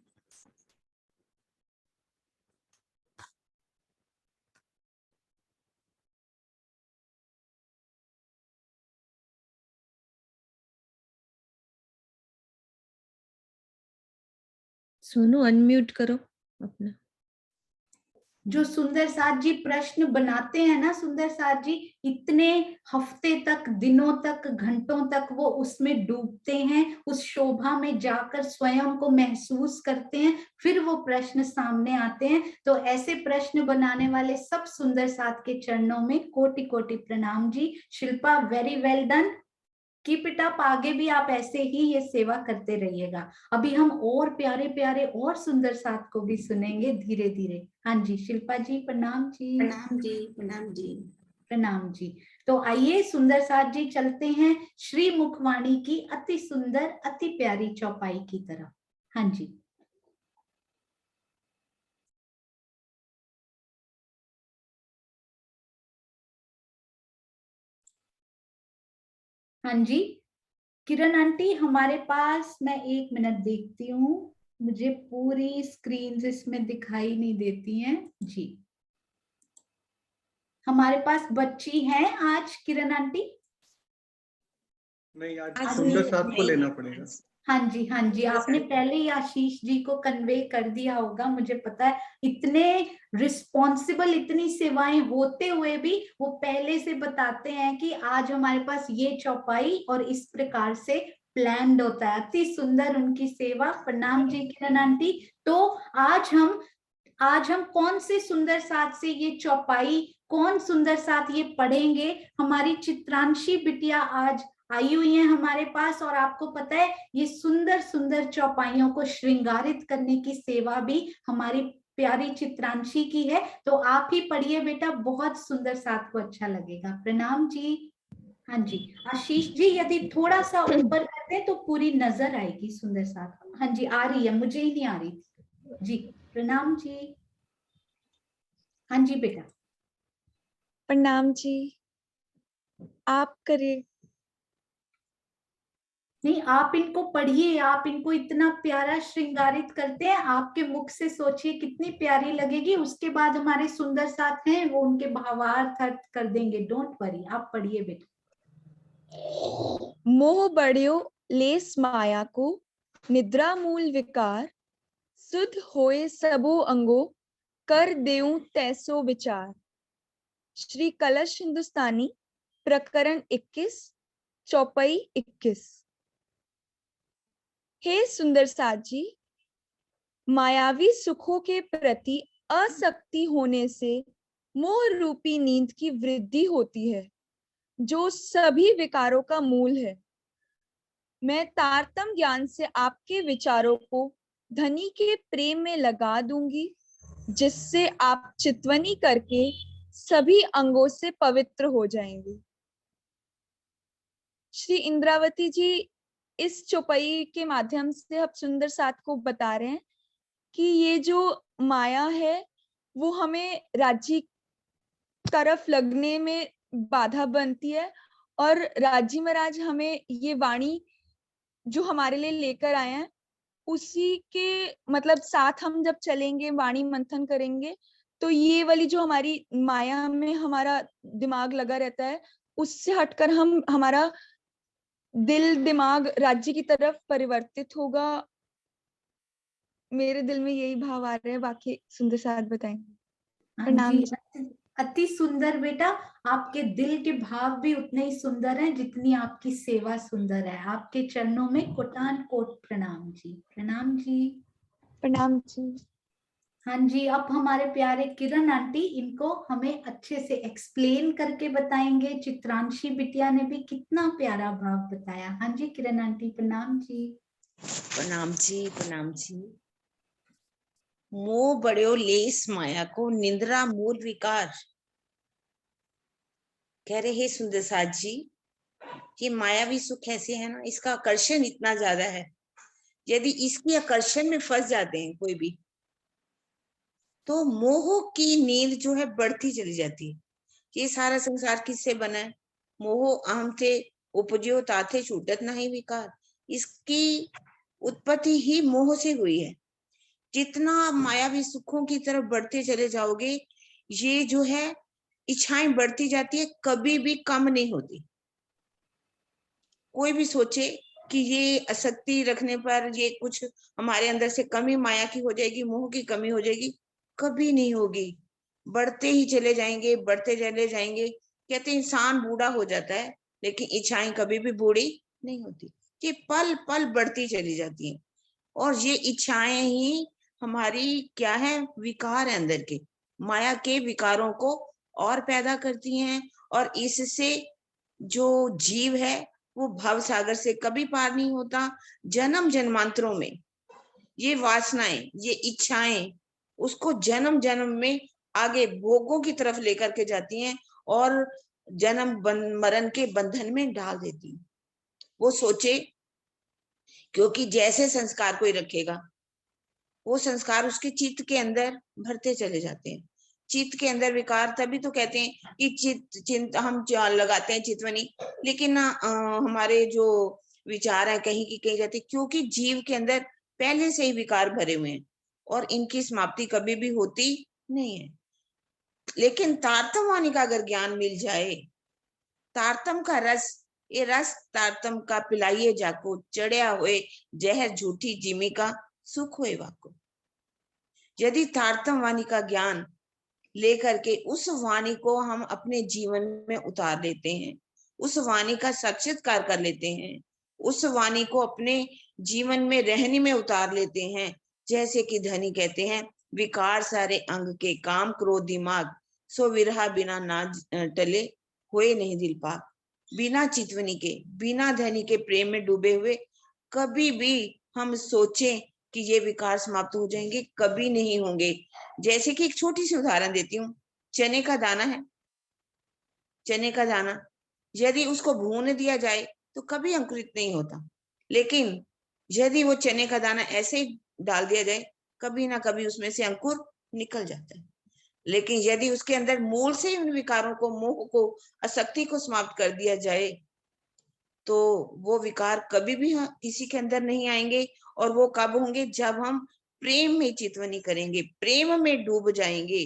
सोनू अनम्यूट करो अपना। जो सुंदर साथ जी प्रश्न बनाते हैं ना, सुंदर साथ जी इतने हफ्ते तक, दिनों तक, घंटों तक वो उसमें डूबते हैं, उस शोभा में जाकर स्वयं को महसूस करते हैं, फिर वो प्रश्न सामने आते हैं। तो ऐसे प्रश्न बनाने वाले सब सुंदर साथ के चरणों में कोटि कोटि प्रणाम जी। Shilpa very well done, keep it up, आगे भी आप ऐसे ही ये सेवा करते रहिएगा। अभी हम और प्यारे प्यारे और सुंदर साथ को भी सुनेंगे धीरे धीरे। हाँ जी शिल्पा जी, प्रणाम जी। प्रणाम जी। प्रणाम जी। प्रणाम जी। तो आइए सुंदर साथ जी चलते हैं श्री मुखवाणी की अति सुंदर अति प्यारी चौपाई की तरफ। हाँ जी। हाँ जी किरण आंटी, हमारे पास, मैं 1 मिनट देखती हूँ, मुझे पूरी स्क्रीन इसमें दिखाई नहीं देती हैं जी। हमारे पास बच्ची हैं आज किरण आंटी? नहीं, आज आज सुंदर साथ को नहीं। लेना पड़ेगा। हाँ जी हाँ जी, आपने पहले ही आशीष जी को कन्वे कर दिया होगा, मुझे पता है। इतने रिस्पॉन्सिबल, इतनी सेवाएं होते हुए भी वो पहले से बताते हैं कि आज हमारे पास ये चौपाई और इस प्रकार से प्लान्ड होता है। अति सुंदर उनकी सेवा। प्रणाम जी किरण आंटी। तो आज हम कौन से सुंदर साथ से ये चौपाई, कौन सुंदर साथ ये पढ़ेंगे? हमारी चित्रांशी बिटिया आज आई हुई है हमारे पास, और आपको पता है ये सुंदर सुंदर चौपाइयों को श्रृंगारित करने की सेवा भी हमारी प्यारी चित्रांशी की है। तो आप ही पढ़िए बेटा, बहुत सुंदर साथ को अच्छा लगेगा। प्रणाम जी। हाँ जी आशीष जी, यदि थोड़ा सा ऊपर करते तो पूरी नजर आएगी सुंदर साथ। हाँ जी आ रही है, मुझे ही नहीं आ रही थी जी। प्रणाम जी। हाँ जी बेटा। प्रणाम जी, आप करिए। नहीं, आप इनको पढ़िए, आप इनको इतना प्यारा श्रृंगारित करते हैं, आपके मुख से सोचिए कितनी प्यारी लगेगी। उसके बाद हमारे सुंदर साथ हैं, वो उनके भावार्थ अर्थ कर देंगे। डोंट वरी, आप पढ़िए बेटा। मोह बढ़ियो लेस माया को, निद्रा मूल विकार, सुध होए सबो अंगो, कर देऊं तैसो विचार। श्री कलश हिंदुस्तानी प्रकरण 21 चौपाई 21। हे सुंदर साथ जी, मायावी सुखों के प्रति असक्ति होने से मोह रूपी नींद की वृद्धि होती है, जो सभी विकारों का मूल है। मैं तारतम ज्ञान से आपके विचारों को धनी के प्रेम में लगा दूंगी, जिससे आप चितवनी करके सभी अंगों से पवित्र हो जाएंगे। श्री इंद्रावती जी, इस चौपाई के माध्यम से हम सुंदर साथ को बता रहे हैं कि ये जो माया है वो हमें राज्य तरफ लगने में बाधा बनती है, और राजी महाराज हमें ये वाणी जो हमारे लिए लेकर आए हैं उसी के मतलब साथ हम जब चलेंगे, वाणी मंथन करेंगे, तो ये वाली जो हमारी माया में हमारा दिमाग लगा रहता है, उससे हटकर हमारा दिल दिमाग राज्य की तरफ परिवर्तित होगा। मेरे दिल में यही भाव आ रहे हैं, बाकी सुंदर साथ बताएंगे। प्रणाम जी। अति सुंदर बेटा, आपके दिल के भाव भी उतने ही सुंदर हैं जितनी आपकी सेवा सुंदर है। आपके चरणों में कोटान कोट प्रणाम जी। प्रणाम जी। प्रणाम जी। हाँ जी, अब हमारे प्यारे किरण आंटी इनको हमें अच्छे से एक्सप्लेन करके बताएंगे। चित्रांशी बिटिया ने भी कितना प्यारा भाव बताया। हाँ जी किरण आंटी प्रणाम जी। प्रणाम जी, प्रणाम जी। मोह बढ़ियो लेस माया को, निंद्रा मूल विकार। कह रहे हैं सुंदर साथ जी, ये मायावी सुख ऐसे है ना, इसका आकर्षण इतना ज्यादा है, यदि इसकी आकर्षण में फंस जाते हैं कोई भी, तो मोह की नींद जो है बढ़ती चली जाती है। ये सारा संसार किससे बना है? मोह अहम थे उपजो ताथे छूटत नहीं विकार। इसकी उत्पत्ति ही मोह से हुई है। जितना मायावी सुखों की तरफ बढ़ते चले जाओगे, ये जो है इच्छाएं बढ़ती जाती है, कभी भी कम नहीं होती। कोई भी सोचे कि ये आसक्ति रखने पर ये कुछ हमारे अंदर से कमी माया की हो जाएगी, मोह की कमी हो जाएगी, कभी नहीं होगी। बढ़ते ही चले जाएंगे, बढ़ते चले जाएंगे। कहते इंसान बूढ़ा हो जाता है, लेकिन इच्छाएं कभी भी बूढ़ी नहीं होती। ये पल पल बढ़ती चली जाती हैं, और ये इच्छाएं ही हमारी क्या है, विकार है अंदर के, माया के विकारों को और पैदा करती हैं। और इससे जो जीव है वो भव सागर से कभी पार नहीं होता। जन्म जन्मांतरों में ये वासनाएं, ये इच्छाएं उसको जन्म जन्म में आगे भोगों की तरफ लेकर के जाती हैं, और जन्म मरण के बंधन में डाल देती हैं। वो सोचे, क्योंकि जैसे संस्कार कोई रखेगा, वो संस्कार उसके चित्त के अंदर भरते चले जाते हैं। चित्त के अंदर विकार, तभी तो कहते हैं कि चित्त हम लगाते हैं चितवनी, लेकिन हमारे जो विचार है कहीं की कहीं जाते, क्योंकि जीव के अंदर पहले से ही विकार भरे हुए हैं और इनकी समाप्ति कभी भी होती नहीं है। लेकिन तारतम वाणी का अगर ज्ञान मिल जाए, तारतम का रस, ये रस तारतम का पिलाइए जाको, चढ़िया हुए जहर झूठी जिमी का सुख होए वाको। यदि तारतम वाणी का ज्ञान लेकर के उस वाणी को हम अपने जीवन में उतार लेते हैं, उस वाणी का साक्षात्कार कर लेते हैं, उस वाणी को अपने जीवन में रहने में उतार लेते हैं, जैसे कि धनी कहते हैं, विकार सारे अंग के, काम क्रोध दिमाग, सो विरहा बिना ना टले, होए नहीं दिल पाक। बिना चितवनी के, बिना धनी के प्रेम में डूबे हुए कभी भी हम सोचें कि ये विकार समाप्त हो जाएंगे, कभी नहीं होंगे। जैसे कि एक छोटी सी उदाहरण देती हूँ, चने का दाना है, चने का दाना यदि उसको भून दिया जाए तो कभी अंकुरित नहीं होता, लेकिन यदि वो चने का दाना ऐसे ही डाल दिया जाए, कभी ना कभी उसमें से अंकुर निकल जाता है। लेकिन यदि उसके अंदर मूल से उन विकारों को, मोह को, आसक्ति को समाप्त कर दिया जाए, तो वो विकार कभी भी किसी के अंदर नहीं आएंगे। और वो कब होंगे? जब हम प्रेम में चितवनी करेंगे, प्रेम में डूब जाएंगे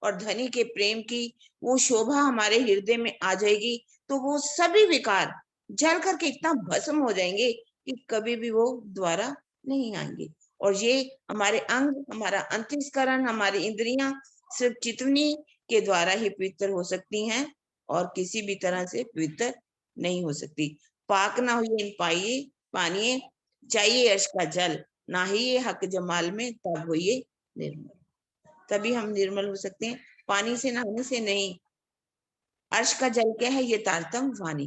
और धनी के प्रेम की वो शोभा हमारे हृदय में आ जाएगी, तो वो सभी विकार जल करके इतना भस्म हो जाएंगे कि कभी भी वो दोबारा नहीं आएंगे। और ये हमारे अंग, हमारा अंतःकरण, हमारी इंद्रियां सिर्फ चितवनी के द्वारा ही पवित्र हो सकती हैं और किसी भी तरह से पवित्र नहीं हो सकती। पाक ना हुई इन पाइए पानिए, चाहिए अर्श का जल, ना ही ये हक जमाल में, तब होइए निर्मल। तभी हम निर्मल हो सकते हैं, पानी से नहाने से नहीं। अर्श का जल क्या है? ये तारतम वाणी,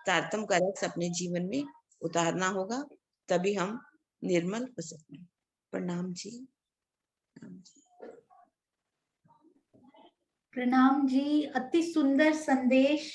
तारतम का रस अपने जीवन में उतारना होगा, तभी हम निर्मल हो सकते हैं। प्रणाम जी। प्रणाम जी। अति सुंदर संदेश,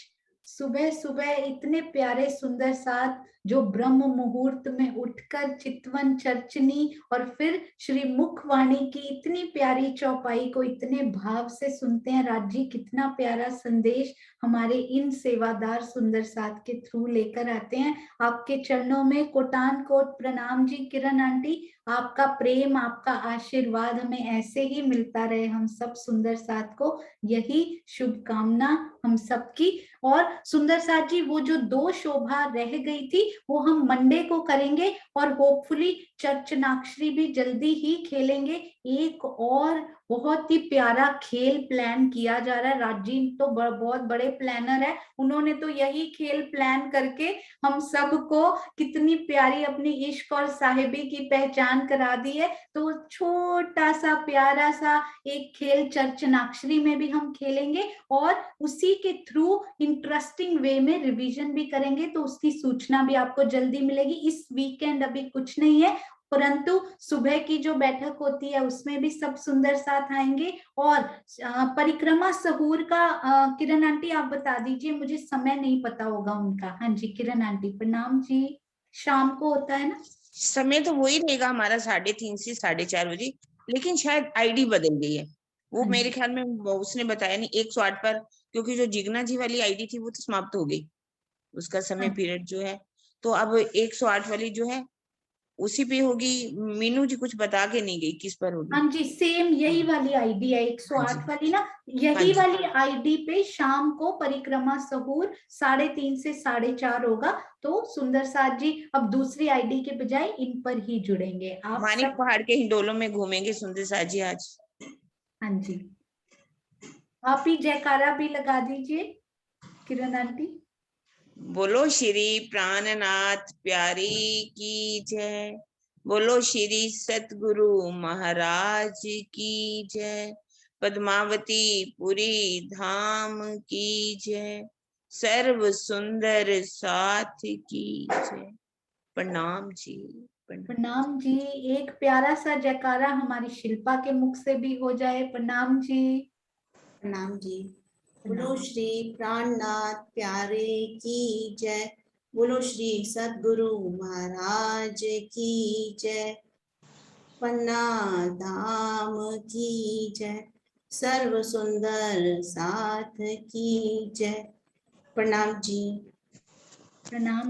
सुबह सुबह इतने प्यारे सुंदर साथ, जो ब्रह्म मुहूर्त में उठकर चितवन चर्चनी और फिर श्री मुखवाणी की इतनी प्यारी चौपाई को इतने भाव से सुनते हैं। राज जी कितना प्यारा संदेश हमारे इन सेवादार सुंदर साथ के थ्रू लेकर आते हैं। आपके चरणों में कोटान कोट प्रणाम जी। किरण आंटी, आपका प्रेम, आपका आशीर्वाद हमें ऐसे ही मिलता रहे, हम सब सुंदर साथ को यही शुभकामना हम सबकी। और सुंदर साथ जी, वो जो 2 शोभा रह गई थी वो हम मंडे को करेंगे और होपफुली चर्चनाक्षरी भी जल्दी ही खेलेंगे। एक और बहुत ही प्यारा खेल प्लान किया जा रहा है। राजीव तो बहुत बड़े प्लानर है, उन्होंने तो यही खेल प्लान करके हम सबको कितनी प्यारी अपनी इश्क और साहिबी की पहचान करा दी है। तो छोटा सा प्यारा सा एक खेल चर्चनाक्षरी में भी हम खेलेंगे और उसी के थ्रू इंटरेस्टिंग वे में रिवीजन भी करेंगे, तो उसकी सूचना भी आपको जल्दी मिलेगी। इस वीकेंड अभी कुछ नहीं है, परंतु सुबह की जो बैठक होती है उसमें भी सब सुंदर साथ आएंगे। और परिक्रमा सहूर का किरण आंटी आप बता दीजिए, मुझे समय नहीं पता होगा उनका। हाँ जी किरण आंटी प्रणाम जी। शाम को होता है ना? समय तो वही रहेगा हमारा 3:30 से 4:30 बजे, लेकिन शायद आईडी बदल गई है। वो मेरे ख्याल में उसने बताया नहीं 108 पर, क्योंकि जो जिग्ना जी वाली आईडी थी वो तो समाप्त हो गई, उसका समय पीरियड जो है। तो अब 108 वाली जो है उसी पे होगी। मीनू जी कुछ बता के नहीं गई किस पर होगी। हाँ जी, सेम यही वाली आईडी है 108 वाली ना, यही वाली आईडी पे शाम को परिक्रमा सहूर 3:30 से 4:30 होगा। तो सुंदर साथ जी अब दूसरी आईडी के बजाय इन पर ही जुड़ेंगे। आप मानिक पहाड़ के हिंडोलों में घूमेंगे सुंदर साथ जी आज। हाँ जी, आप ही जयकारा भी लगा दीजिए किरण आंटी। बोलो श्री प्राणनाथ प्यारी की जय, बोलो श्री सतगुरु महाराज की जय, पद्मावती पुरी धाम की जय, सर्व सुंदर साथ की जय। प्रणाम जी। प्रणाम जी। एक प्यारा सा जयकारा हमारी शिल्पा के मुख से भी हो जाए। प्रणाम जी। प्रणाम जी। बोलो श्री प्राणनाथ प्यारे की जय, बोलो श्री सतगुरु महाराज की जय, पन्ना धाम की जय। सर्व सुंदर साथ की जय। प्रणाम जी। प्रणाम